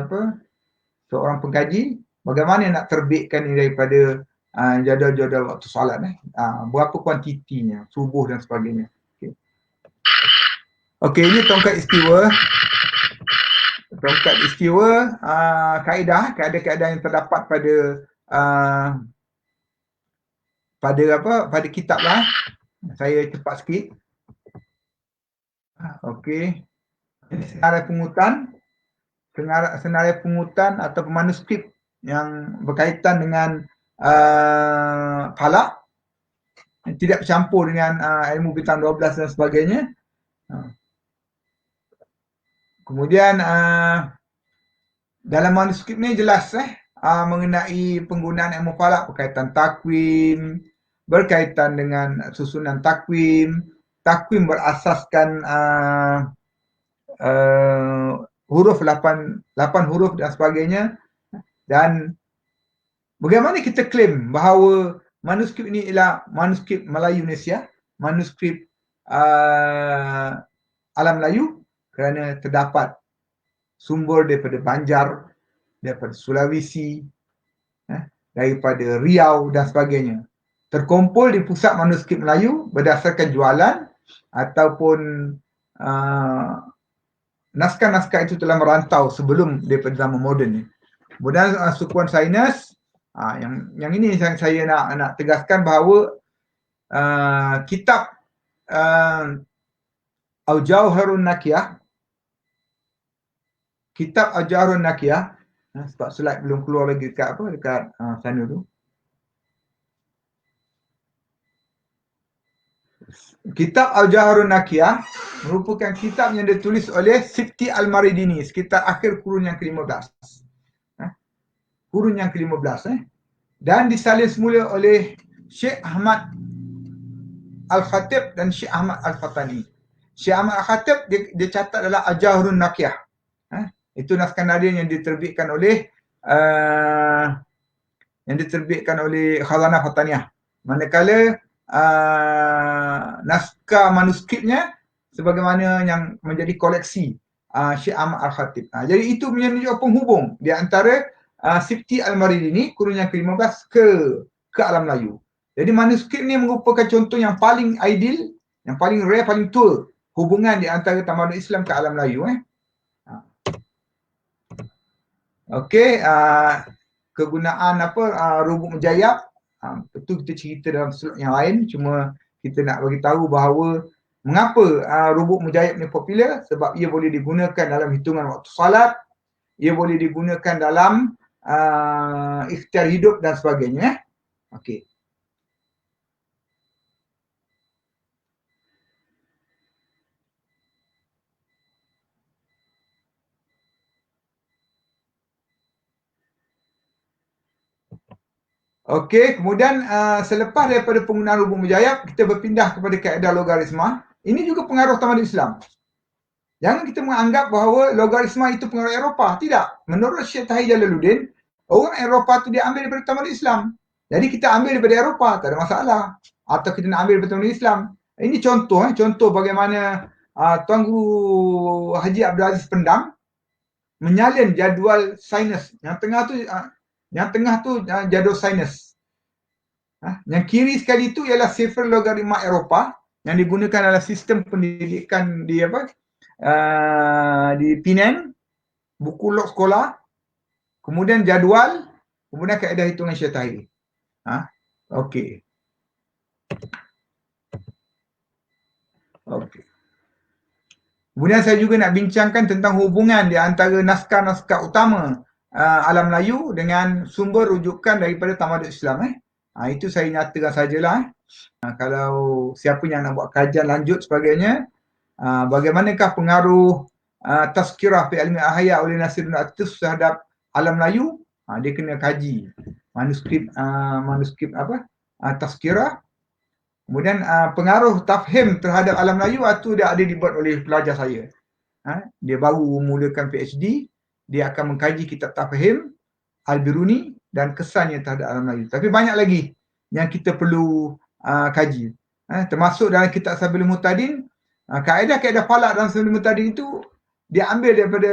seorang pengkaji bagaimana nak terbitkan ini daripada jadual-jadual waktu solat, berapa kuantitinya, subuh dan sebagainya. Okey, ini tongkat istiwa. Tongkat istiwa, kaedah yang terdapat pada kitab lah. Saya cepat sikit. Okey. Senarai pungutan atau manuskrip yang berkaitan dengan falak, tidak bercampur dengan ilmu bintang 12 dan sebagainya. Kemudian dalam manuskrip ni jelas mengenai penggunaan ilmu falak berkaitan takwim, berkaitan dengan susunan takwim berasaskan huruf 8 huruf dan sebagainya. Dan bagaimana kita klaim bahawa manuskrip ini ialah manuskrip Melayu Indonesia, manuskrip alam Melayu, kerana terdapat sumber daripada Banjar, daripada Sulawesi, daripada Riau dan sebagainya. Terkumpul di pusat manuskrip Melayu berdasarkan jualan ataupun naskah-naskah itu telah merantau sebelum daripada zaman moden ni. Kemudian sukuan sains, yang ini saya nak tegaskan bahawa kitab Al-Jauharun Nakiyah, kitab Al-Jauharun Nakiyah, sebab slide belum keluar lagi dekat sana tu. Kitab Al-Jauharun Nakiyah merupakan kitab yang ditulis oleh Sibti Al-Maridini sekitar akhir kurun yang ke-15. Kurun yang ke-15. Dan disalin semula oleh Syekh Ahmad Al-Khatib dan Syekh Ahmad Al-Fatani. Syekh Ahmad Al-Khatib dia catat dalam Al-Jauharun Nakiyah. Itu naskah nadir yang diterbitkan oleh Khazanah Fataniyah. Manakala naskah manuskripnya sebagaimana yang menjadi koleksi Syekh Ahmad Al-Khatib. Jadi itu menjadi penghubung di antara Sibti Al-Maridini kurun yang ke-15 ke alam Melayu. Jadi manuskrip ni merupakan contoh yang paling ideal, yang paling rare, paling tua hubungan di antara tamadun Islam ke alam Melayu. Okey, kegunaan rubuk mujayab, itu kita cerita dalam slot yang lain, cuma kita nak bagi tahu bahawa mengapa rubuk mujayab ni popular, sebab ia boleh digunakan dalam hitungan waktu salat, ia boleh digunakan dalam ikhtiar hidup dan sebagainya. Okey. Okey, kemudian selepas daripada penggunaan rubuk mujayab, kita berpindah kepada kaedah logaritma. Ini juga pengaruh tamadun Islam. Jangan kita menganggap bahawa logaritma itu pengaruh Eropah. Tidak. Menurut Syekh Tahir Jalaluddin, orang Eropah itu dia ambil daripada tamadun Islam. Jadi kita ambil daripada Eropah, tak ada masalah. atau kita nak ambil betul Islam. Ini contoh bagaimana Tuan Guru Haji Abdul Aziz Pendang menyalin jadual sains. Yang tengah tu jadual sains. Yang kiri sekali itu ialah Sefer Logaritma Eropah yang digunakan dalam sistem pendidikan di Penang, buku log sekolah, kemudian jadual, kemudian kaedah hitungan Syaitan. Okey. Kemudian saya juga nak bincangkan tentang hubungan di antara naskah-naskah utama alam Melayu dengan sumber rujukan daripada tamadun Islam. Itu saya nyatakan sajalah. Kalau siapa yang nak buat kajian lanjut sebagainya, bagaimanakah pengaruh tazkirah fi ilmi ahya oleh Nasiruddin Atus terhadap alam Melayu, dia kena kaji manuskrip tazkirah. Kemudian pengaruh tafhim terhadap alam Melayu itu dah ada dibuat oleh pelajar saya. Dia baru mulakan PhD, dia akan mengkaji kitab tafhim Al-Biruni dan kesannya terhadap alam Melayu. Tapi banyak lagi yang kita perlu kaji. Termasuk dalam kitab Sabilul Muhtadin, kaedah-kaedah falak dalam Sabilul Muhtadin itu dia ambil daripada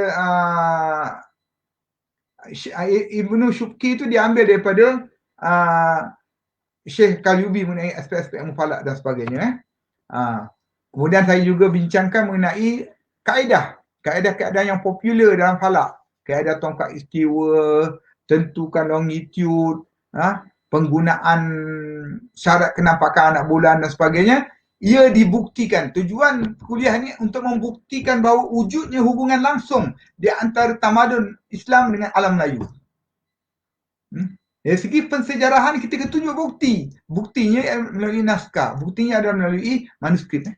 Ibnu Syubki itu dia ambil daripada Syekh Qalyubi mengenai aspek-aspek ilmu falak dan sebagainya. Kemudian saya juga bincangkan mengenai kaedah yang popular dalam falak. Kaedah tongkat istiwa, tentukan longitude, penggunaan syarat kenampakan anak bulan dan sebagainya. Ia dibuktikan. Tujuan kuliah ni untuk membuktikan bahawa wujudnya hubungan langsung di antara tamadun Islam dengan alam Melayu. Dari segi pensejarahan kita kena tunjuk bukti. Buktinya melalui naskah. Buktinya adalah melalui manuskrip.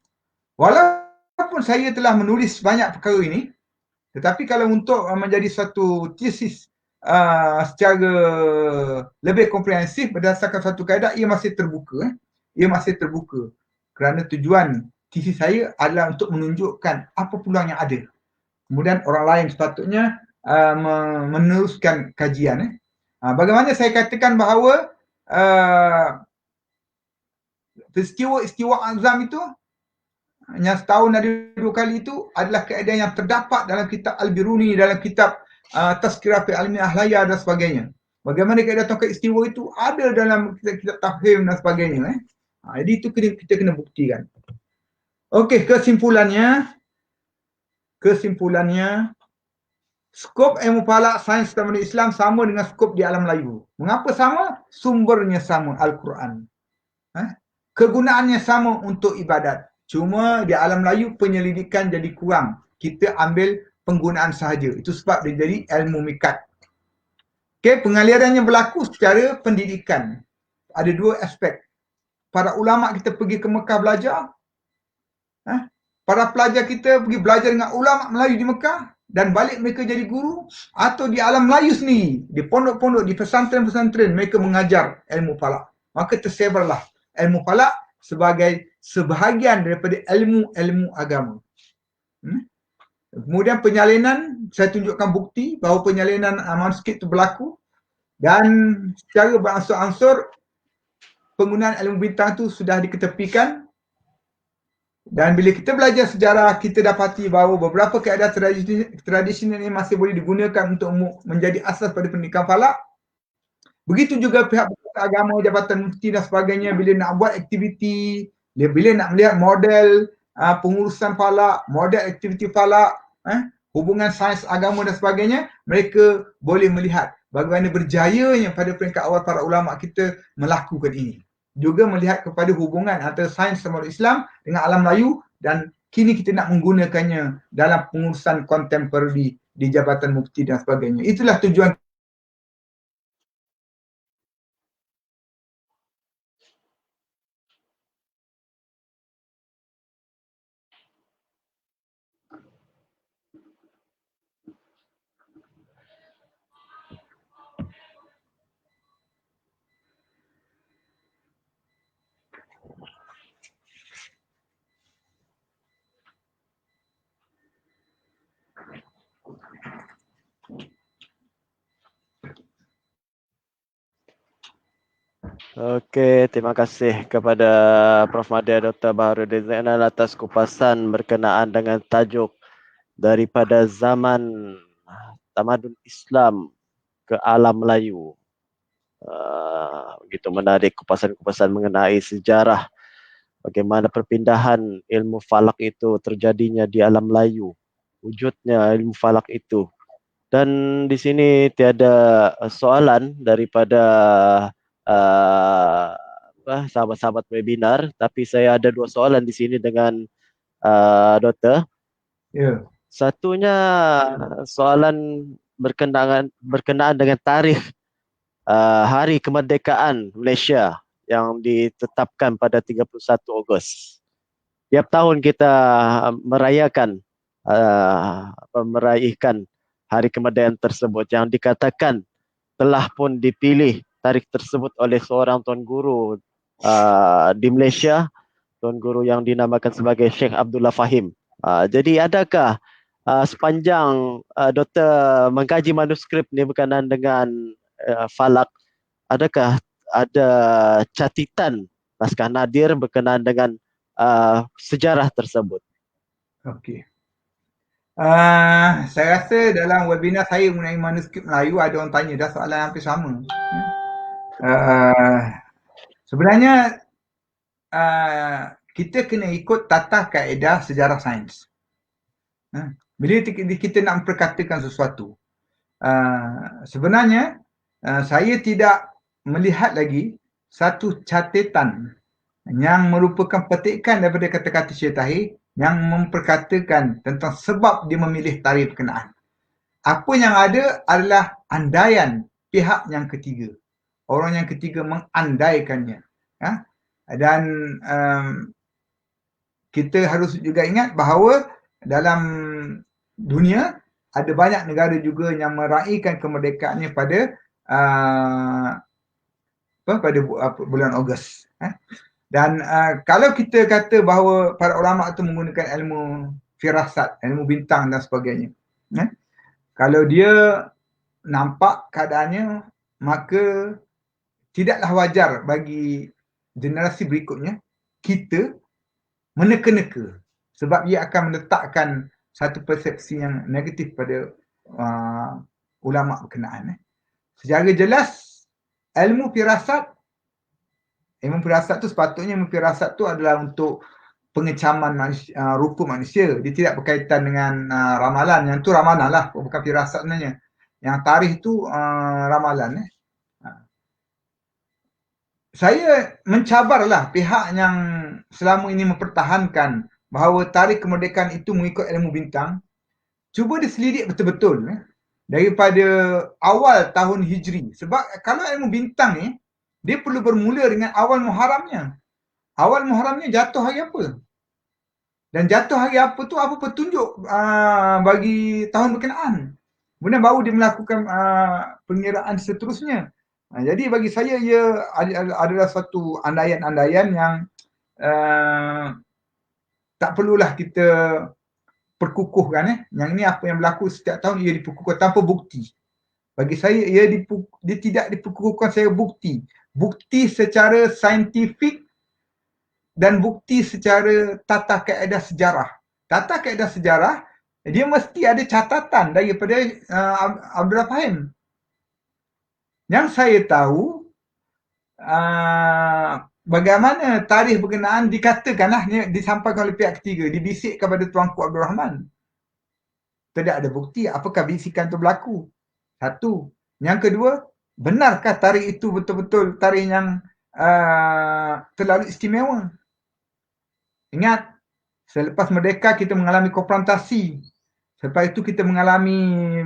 Walaupun saya telah menulis banyak perkara ini, tetapi kalau untuk menjadi satu tesis secara lebih komprehensif berdasarkan satu kaedah, ia masih terbuka. Ia masih terbuka. Kerana tujuan tesis saya adalah untuk menunjukkan apa peluang yang ada. Kemudian orang lain sepatutnya meneruskan kajian. Bagaimana saya katakan bahawa peristiwa-istiwa azam itu yang setahun ada 2 kali itu adalah kaedah yang terdapat dalam kitab Al-Biruni, dalam kitab Tazkirah fi Ilmi Ahlaya dan sebagainya. Bagaimana kaedah tongkat istiwa itu ada dalam kitab tafhim dan sebagainya. Jadi itu kita kena buktikan. Okey, kesimpulannya skop ilmu falak sains tamadun Islam sama dengan skop di alam Melayu. Mengapa sama? Sumbernya sama, Al-Quran. Kegunaannya sama untuk ibadat. Cuma di alam Melayu penyelidikan jadi kurang. Kita ambil penggunaan sahaja. Itu sebab dia jadi ilmu mikat. Okey, pengalirannya berlaku secara pendidikan. Ada 2 aspek. Para ulama kita pergi ke Mekah belajar. Para pelajar kita pergi belajar dengan ulama Melayu di Mekah dan balik mereka jadi guru, atau di alam Melayu sendiri, di pondok-pondok, di pesantren-pesantren mereka mengajar ilmu falak. Maka tersebarlah ilmu falak sebagai sebahagian daripada ilmu agama. Kemudian penyalinan, saya tunjukkan bukti bahawa penyalinan manuskrip itu berlaku, dan secara beransur-ansur penggunaan ilmu bintang itu sudah diketepikan. Dan bila kita belajar sejarah, kita dapati bahawa beberapa kaedah tradisional ini masih boleh digunakan untuk menjadi asas pada pendidikan falak. Begitu juga pihak agama, jabatan mufti dan sebagainya, bila nak buat aktiviti, bila nak melihat model pengurusan falak, model aktiviti falak, hubungan sains agama dan sebagainya, mereka boleh melihat bagaimana berjayanya pada peringkat awal para ulama kita melakukan ini. Juga melihat kepada hubungan antara sains tamadun Islam dengan alam Melayu, dan kini kita nak menggunakannya dalam pengurusan kontemporari di jabatan mufti dan sebagainya. Itulah tujuan. Okey, terima kasih kepada Prof. Madya Dr. Baharudin Zainal atas kupasan berkenaan dengan tajuk daripada zaman tamadun Islam ke alam Melayu. Begitu menarik kupasan-kupasan mengenai sejarah bagaimana perpindahan ilmu falak itu terjadinya di alam Melayu, wujudnya ilmu falak itu. Dan di sini tiada soalan daripada uh, sahabat-sahabat webinar, tapi saya ada dua soalan di sini dengan Doktor. Ya. Satunya soalan berkenaan dengan tarikh Hari Kemerdekaan Malaysia yang ditetapkan pada 31 Ogos. Tiap tahun kita meraihkan hari kemerdekaan tersebut yang dikatakan telah pun dipilih tarikh tersebut oleh seorang tuan guru di Malaysia, tuan guru yang dinamakan sebagai Sheikh Abdullah Fahim. Jadi adakah sepanjang Doktor mengkaji manuskrip ni berkenaan dengan falak, adakah ada catatan naskah nadir berkenaan dengan sejarah tersebut? Okey. Saya rasa dalam webinar saya mengenai manuskrip Melayu ada orang tanya dah soalan hampir sama. Sebenarnya kita kena ikut tata kaedah sejarah sains. Bila kita nak memperkatakan sesuatu, sebenarnya saya tidak melihat lagi satu catatan yang merupakan petikan daripada kata-kata Syekh Tahir yang memperkatakan tentang sebab dia memilih tarikh berkenaan. Apa yang ada adalah andaian pihak yang ketiga. Orang yang ketiga mengandaikannya. Dan kita harus juga ingat bahawa dalam dunia ada banyak negara juga yang meraihkan kemerdekaannya pada bulan Ogos. Dan kalau kita kata bahawa para ulama itu menggunakan ilmu firasat, ilmu bintang dan sebagainya. Kalau dia nampak keadaannya, maka tidaklah wajar bagi generasi berikutnya kita meneka-neka, sebab ia akan meletakkan satu persepsi yang negatif pada ulama berkenaan. Secara jelas, ilmu firasat tu sepatutnya ilmu firasat tu adalah untuk pengecaman rupa manusia. Dia tidak berkaitan dengan ramalan. Yang tu ramalan lah, bukan firasat sebenarnya. Yang tarikh tu ramalan. Saya mencabarlah pihak yang selama ini mempertahankan bahawa tarikh kemerdekaan itu mengikut ilmu bintang. Cuba diselidik betul-betul daripada awal tahun Hijri. Sebab kalau ilmu bintang ni, dia perlu bermula dengan awal Muharramnya. Awal Muharramnya jatuh hari apa? Dan jatuh hari apa tu apa petunjuk bagi tahun berkenaan. Kemudian baru dia melakukan pengiraan seterusnya. Jadi bagi saya ia adalah satu andaian-andaian yang tak perlulah kita perkukuhkan. Yang ini apa yang berlaku setiap tahun ia diperkukuhkan tanpa bukti. Bagi saya dia tidak diperkukuhkan secara bukti. Bukti secara saintifik dan bukti secara tata kaedah sejarah. Tata kaedah sejarah dia mesti ada catatan daripada Abdullah Fahim. Yang saya tahu bagaimana tarikh berkenaan dikatakanlah disampaikan oleh pihak ketiga, dibisik kepada Tuanku Abdul Rahman. Tidak ada bukti apakah bisikan itu berlaku. Satu. Yang kedua, benarkah tarikh itu betul-betul tarikh yang terlalu istimewa? Ingat, selepas merdeka kita mengalami konfrontasi. Selepas itu kita mengalami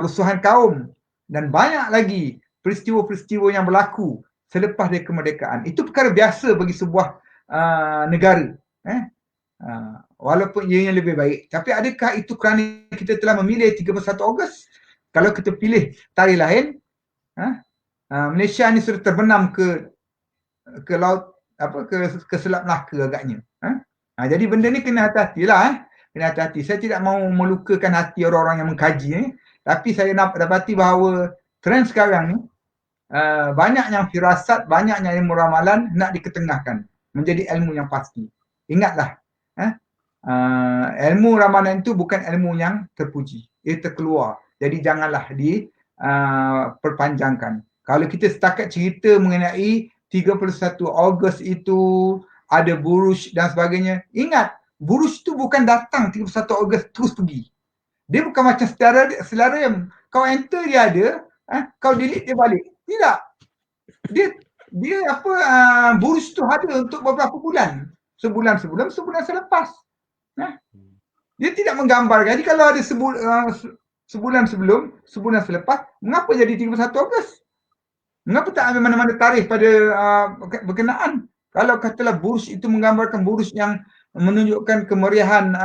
rusuhan kaum dan banyak lagi peristiwa-peristiwa yang berlaku selepas dari kemerdekaan. Itu perkara biasa bagi sebuah negara. Walaupun ianya lebih baik. Tapi adakah itu kerana kita telah memilih 31 Ogos? Kalau kita pilih tarikh lain, Malaysia ni sudah terbenam ke laut, ke Selat Melaka agaknya. Jadi benda ni kena hati-hatilah. Kena hati-hati. Saya tidak mahu melukakan hati orang-orang yang mengkaji ni. Tapi saya nak dapati bahawa trend sekarang ni, banyak yang firasat, banyak yang ilmu ramalan nak diketengahkan menjadi ilmu yang pasti. Ingatlah, ilmu ramalan itu bukan ilmu yang terpuji, ia terkeluar. Jadi janganlah diperpanjangkan. Kalau kita setakat cerita mengenai 31 Ogos itu ada buruj dan sebagainya, ingat, buruj itu bukan datang 31 Ogos terus pergi. Dia bukan macam selarem. Kau enter dia ada, kau delete dia balik. Tidak. Dia buruj tu ada untuk beberapa bulan. Sebulan sebelum, sebulan selepas. Dia tidak menggambarkan. Jadi kalau ada sebulan sebelum, sebulan selepas, mengapa jadi 31 Ogos? Mengapa tak ambil mana-mana tarikh pada berkenaan? Kalau katalah buruj itu menggambarkan buruj yang menunjukkan kemeriahan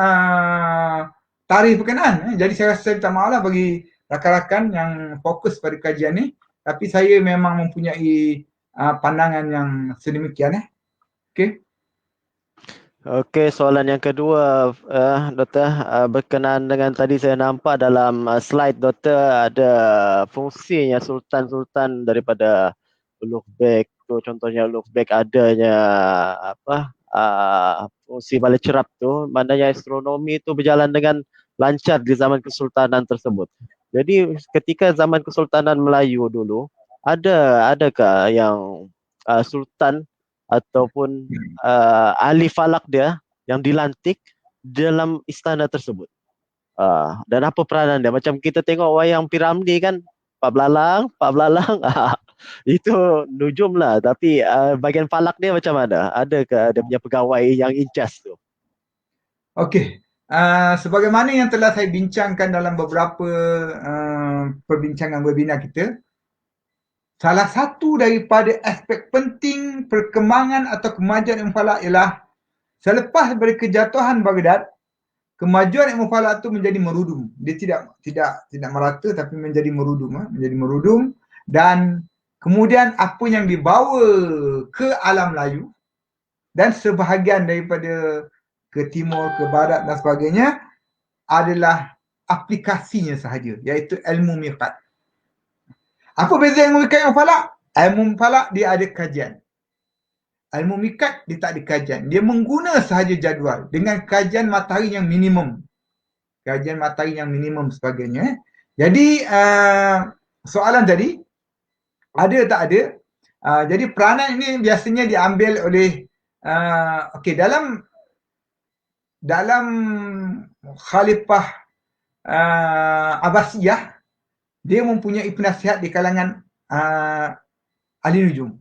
tarikh berkenaan. Jadi saya rasa saya minta maaf lah bagi rakan-rakan yang fokus pada kajian ni. Tapi saya memang mempunyai pandangan yang sedemikian. Okey. Okey, soalan yang kedua, Doktor, berkenaan dengan tadi saya nampak dalam slide Doktor ada fungsinya sultan-sultan daripada Ulugh Beg tu, contohnya Ulugh Beg adanya fungsi balai cerap tu, maknanya astronomi tu berjalan dengan lancar di zaman kesultanan tersebut. Jadi ketika zaman Kesultanan Melayu dulu, adakah yang sultan ataupun ahli falak dia yang dilantik dalam istana tersebut? Dan apa peranan dia? Macam kita tengok wayang Piramli kan, Pak Belalang, itu nujum lah. Tapi bahagian falak dia macam mana? Adakah dia punya pegawai yang in charge tu? Okey. Sebagaimana yang telah saya bincangkan dalam beberapa perbincangan webinar kita, salah satu daripada aspek penting perkembangan atau kemajuan ilmu falak ialah selepas dari kejatuhan Baghdad, kemajuan ilmu falak itu menjadi merudum. Dia tidak merata tapi menjadi merudum, dan kemudian apa yang dibawa ke alam Melayu dan sebahagian daripada ke timur, ke barat dan sebagainya adalah aplikasinya sahaja, iaitu ilmu miqat. Apa beza ilmu miqat dengan falak? Ilmu falak dia ada kajian. Ilmu miqat dia tak ada kajian. Dia mengguna sahaja jadual dengan kajian matahari yang minimum. Kajian matahari yang minimum sebagainya. Jadi soalan tadi, ada tak ada? Jadi peranan ini biasanya diambil oleh dalam Khalifah Abbasiyah, dia mempunyai penasihat di kalangan ahli nujum.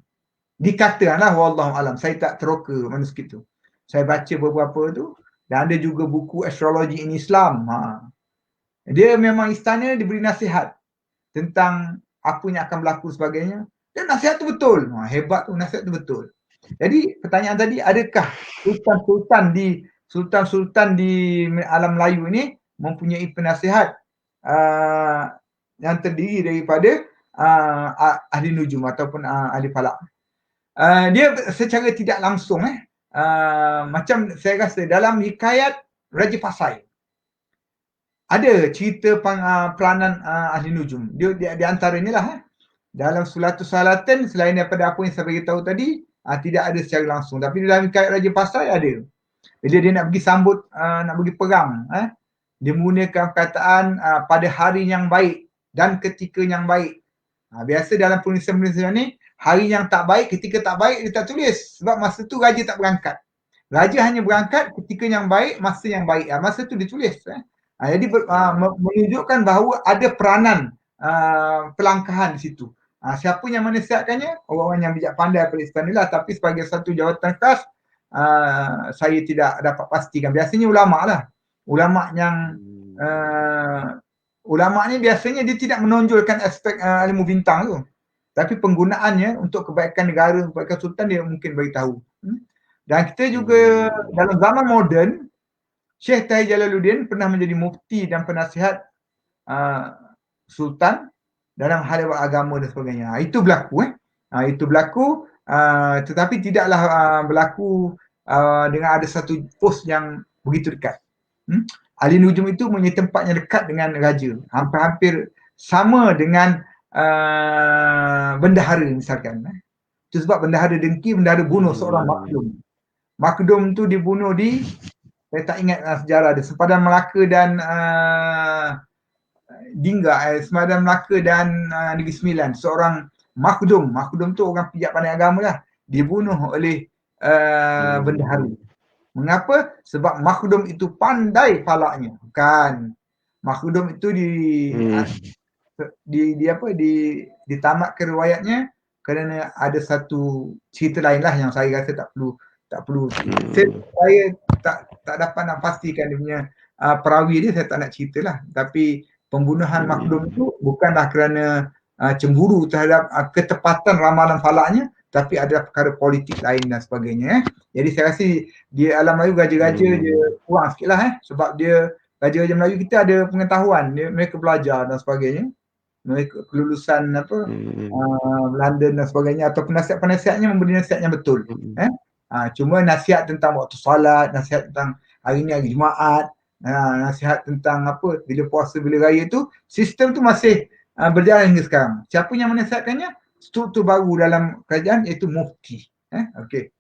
Dikatakanlah, wallahu alam, saya tak teroka manuskrip tu. Saya baca beberapa tu, dan ada juga buku astrologi in Islam. Dia memang istana diberi nasihat tentang apa yang akan berlaku sebagainya. Dan nasihat tu betul. Hebat tu, nasihat tu betul. Jadi pertanyaan tadi, adakah sultan-sultan di alam Melayu ini mempunyai penasihat yang terdiri daripada ahli nujum ataupun ahli falak? Dia secara tidak langsung macam saya rasa dalam hikayat Raja Pasai ada cerita peranan ahli nujum. Dia di antara inilah dalam Sulatus Salatan, selain daripada apa yang saya beritahu tadi, tidak ada secara langsung. Tapi dalam hikayat Raja Pasai ada. Bila dia nak pergi sambut, nak pergi perang, dia menggunakan perkataan pada hari yang baik dan ketika yang baik. Biasa dalam penulisan-penulisan ni, hari yang tak baik, ketika tak baik dia tak tulis. Sebab masa tu raja tak berangkat. Raja hanya berangkat ketika yang baik, masa yang baik. Masa tu dia tulis. Jadi menunjukkan bahawa ada peranan pelangkahan di situ. Siapa yang menasihatkannya? Orang-orang yang bijak pandai pada istana lah. Tapi sebagai satu jawatan khas, saya tidak dapat pastikan. Biasanya ulama' lah. Ulama' yang ulama' ni biasanya dia tidak menonjolkan aspek ilmu bintang tu. Tapi penggunaannya untuk kebaikan negara, kebaikan sultan, dia mungkin beritahu. Dan kita juga dalam zaman moden, Syekh Tahir Jalaluddin pernah menjadi mufti dan penasihat sultan dalam hal agama dan sebagainya. Itu berlaku. Itu berlaku, tetapi tidaklah berlaku dengan ada satu pos yang begitu dekat. Ahli nujum itu mempunyai tempat yang dekat dengan raja. Hampir-hampir sama dengan bendahara misalkan. Itu sebab bendahara dengki, bendahara bunuh seorang makdum. Makdum tu dibunuh di, saya tak ingat sejarah dia, sempadan Melaka dan sempadan Melaka dan Negeri Sembilan. Seorang makdum tu orang pijak pandai agama lah, dibunuh oleh bendahara. Mengapa? Sebab makdum itu pandai falaknya. Bukan. Makdum itu ditamatkan riwayatnya kerana ada satu cerita lain lah yang saya rasa tak perlu saya tak dapat nak pastikan dia punya perawi dia, saya tak nak cerita lah. Tapi pembunuhan makdum itu bukanlah kerana cemburu terhadap ketepatan ramalan falaknya, tapi ada perkara politik lain dan sebagainya. Jadi saya rasa di alam Melayu raja-raja dia kurang sikit lah sebab dia raja-raja Melayu kita ada pengetahuan, mereka belajar dan sebagainya. Mereka kelulusan London dan sebagainya, atau penasihat-penasihatnya memberi nasihat yang betul. Cuma nasihat tentang waktu solat, nasihat tentang hari ni hari Jumaat, nasihat tentang apa bila puasa bila raya tu, sistem tu masih berjalan hingga sekarang. Siapa yang menasihatkannya? Struktur baru dalam kerajaan iaitu mufti. Okey.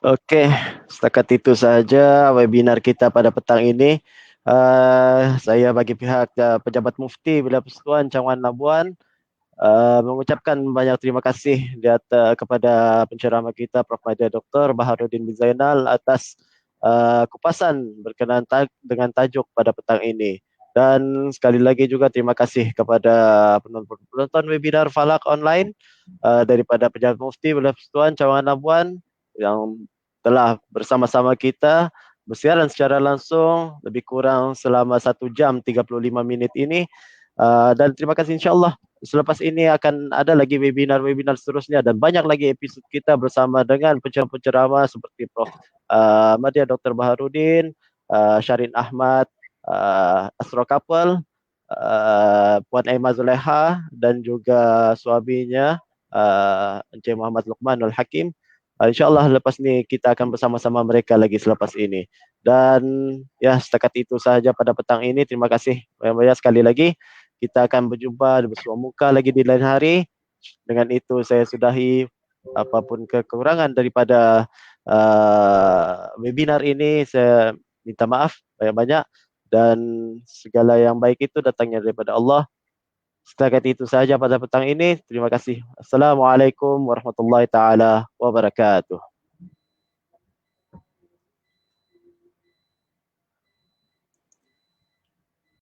Okey, setakat itu saja webinar kita pada petang ini. Saya bagi pihak Pejabat Mufti Wilayah Persekutuan Cawangan Labuan mengucapkan banyak terima kasih kepada penceramah kita Prof. Madia Dr. Baharudin bin Zainal atas kupasan berkenaan dengan tajuk pada petang ini. Dan sekali lagi juga terima kasih kepada penonton webinar Falak Online daripada Pejabat Mufti Wilayah Persekutuan Cawangan Labuan yang telah bersama-sama kita bersiaran secara langsung lebih kurang selama 1 jam 35 minit ini. Dan terima kasih, insyaAllah selepas ini akan ada lagi webinar-webinar seterusnya dan banyak lagi episod kita bersama dengan penceramah-penceramah seperti Prof. Madia Dr. Baharudin, Syarin Ahmad, Asro Kapel, Puan Aimah Zuleha dan juga suaminya Encik Muhammad Luqmanul Hakim. InsyaAllah lepas ni kita akan bersama-sama mereka lagi selepas ini. Dan ya, setakat itu sahaja pada petang ini. Terima kasih banyak-banyak sekali lagi. Kita akan berjumpa bersua muka lagi di lain hari. Dengan itu saya sudahi. Apapun kekurangan daripada webinar ini, saya minta maaf banyak-banyak. Dan segala yang baik itu datangnya daripada Allah. Setakat itu sahaja pada petang ini. Terima kasih. Assalamualaikum warahmatullahi taala wabarakatuh.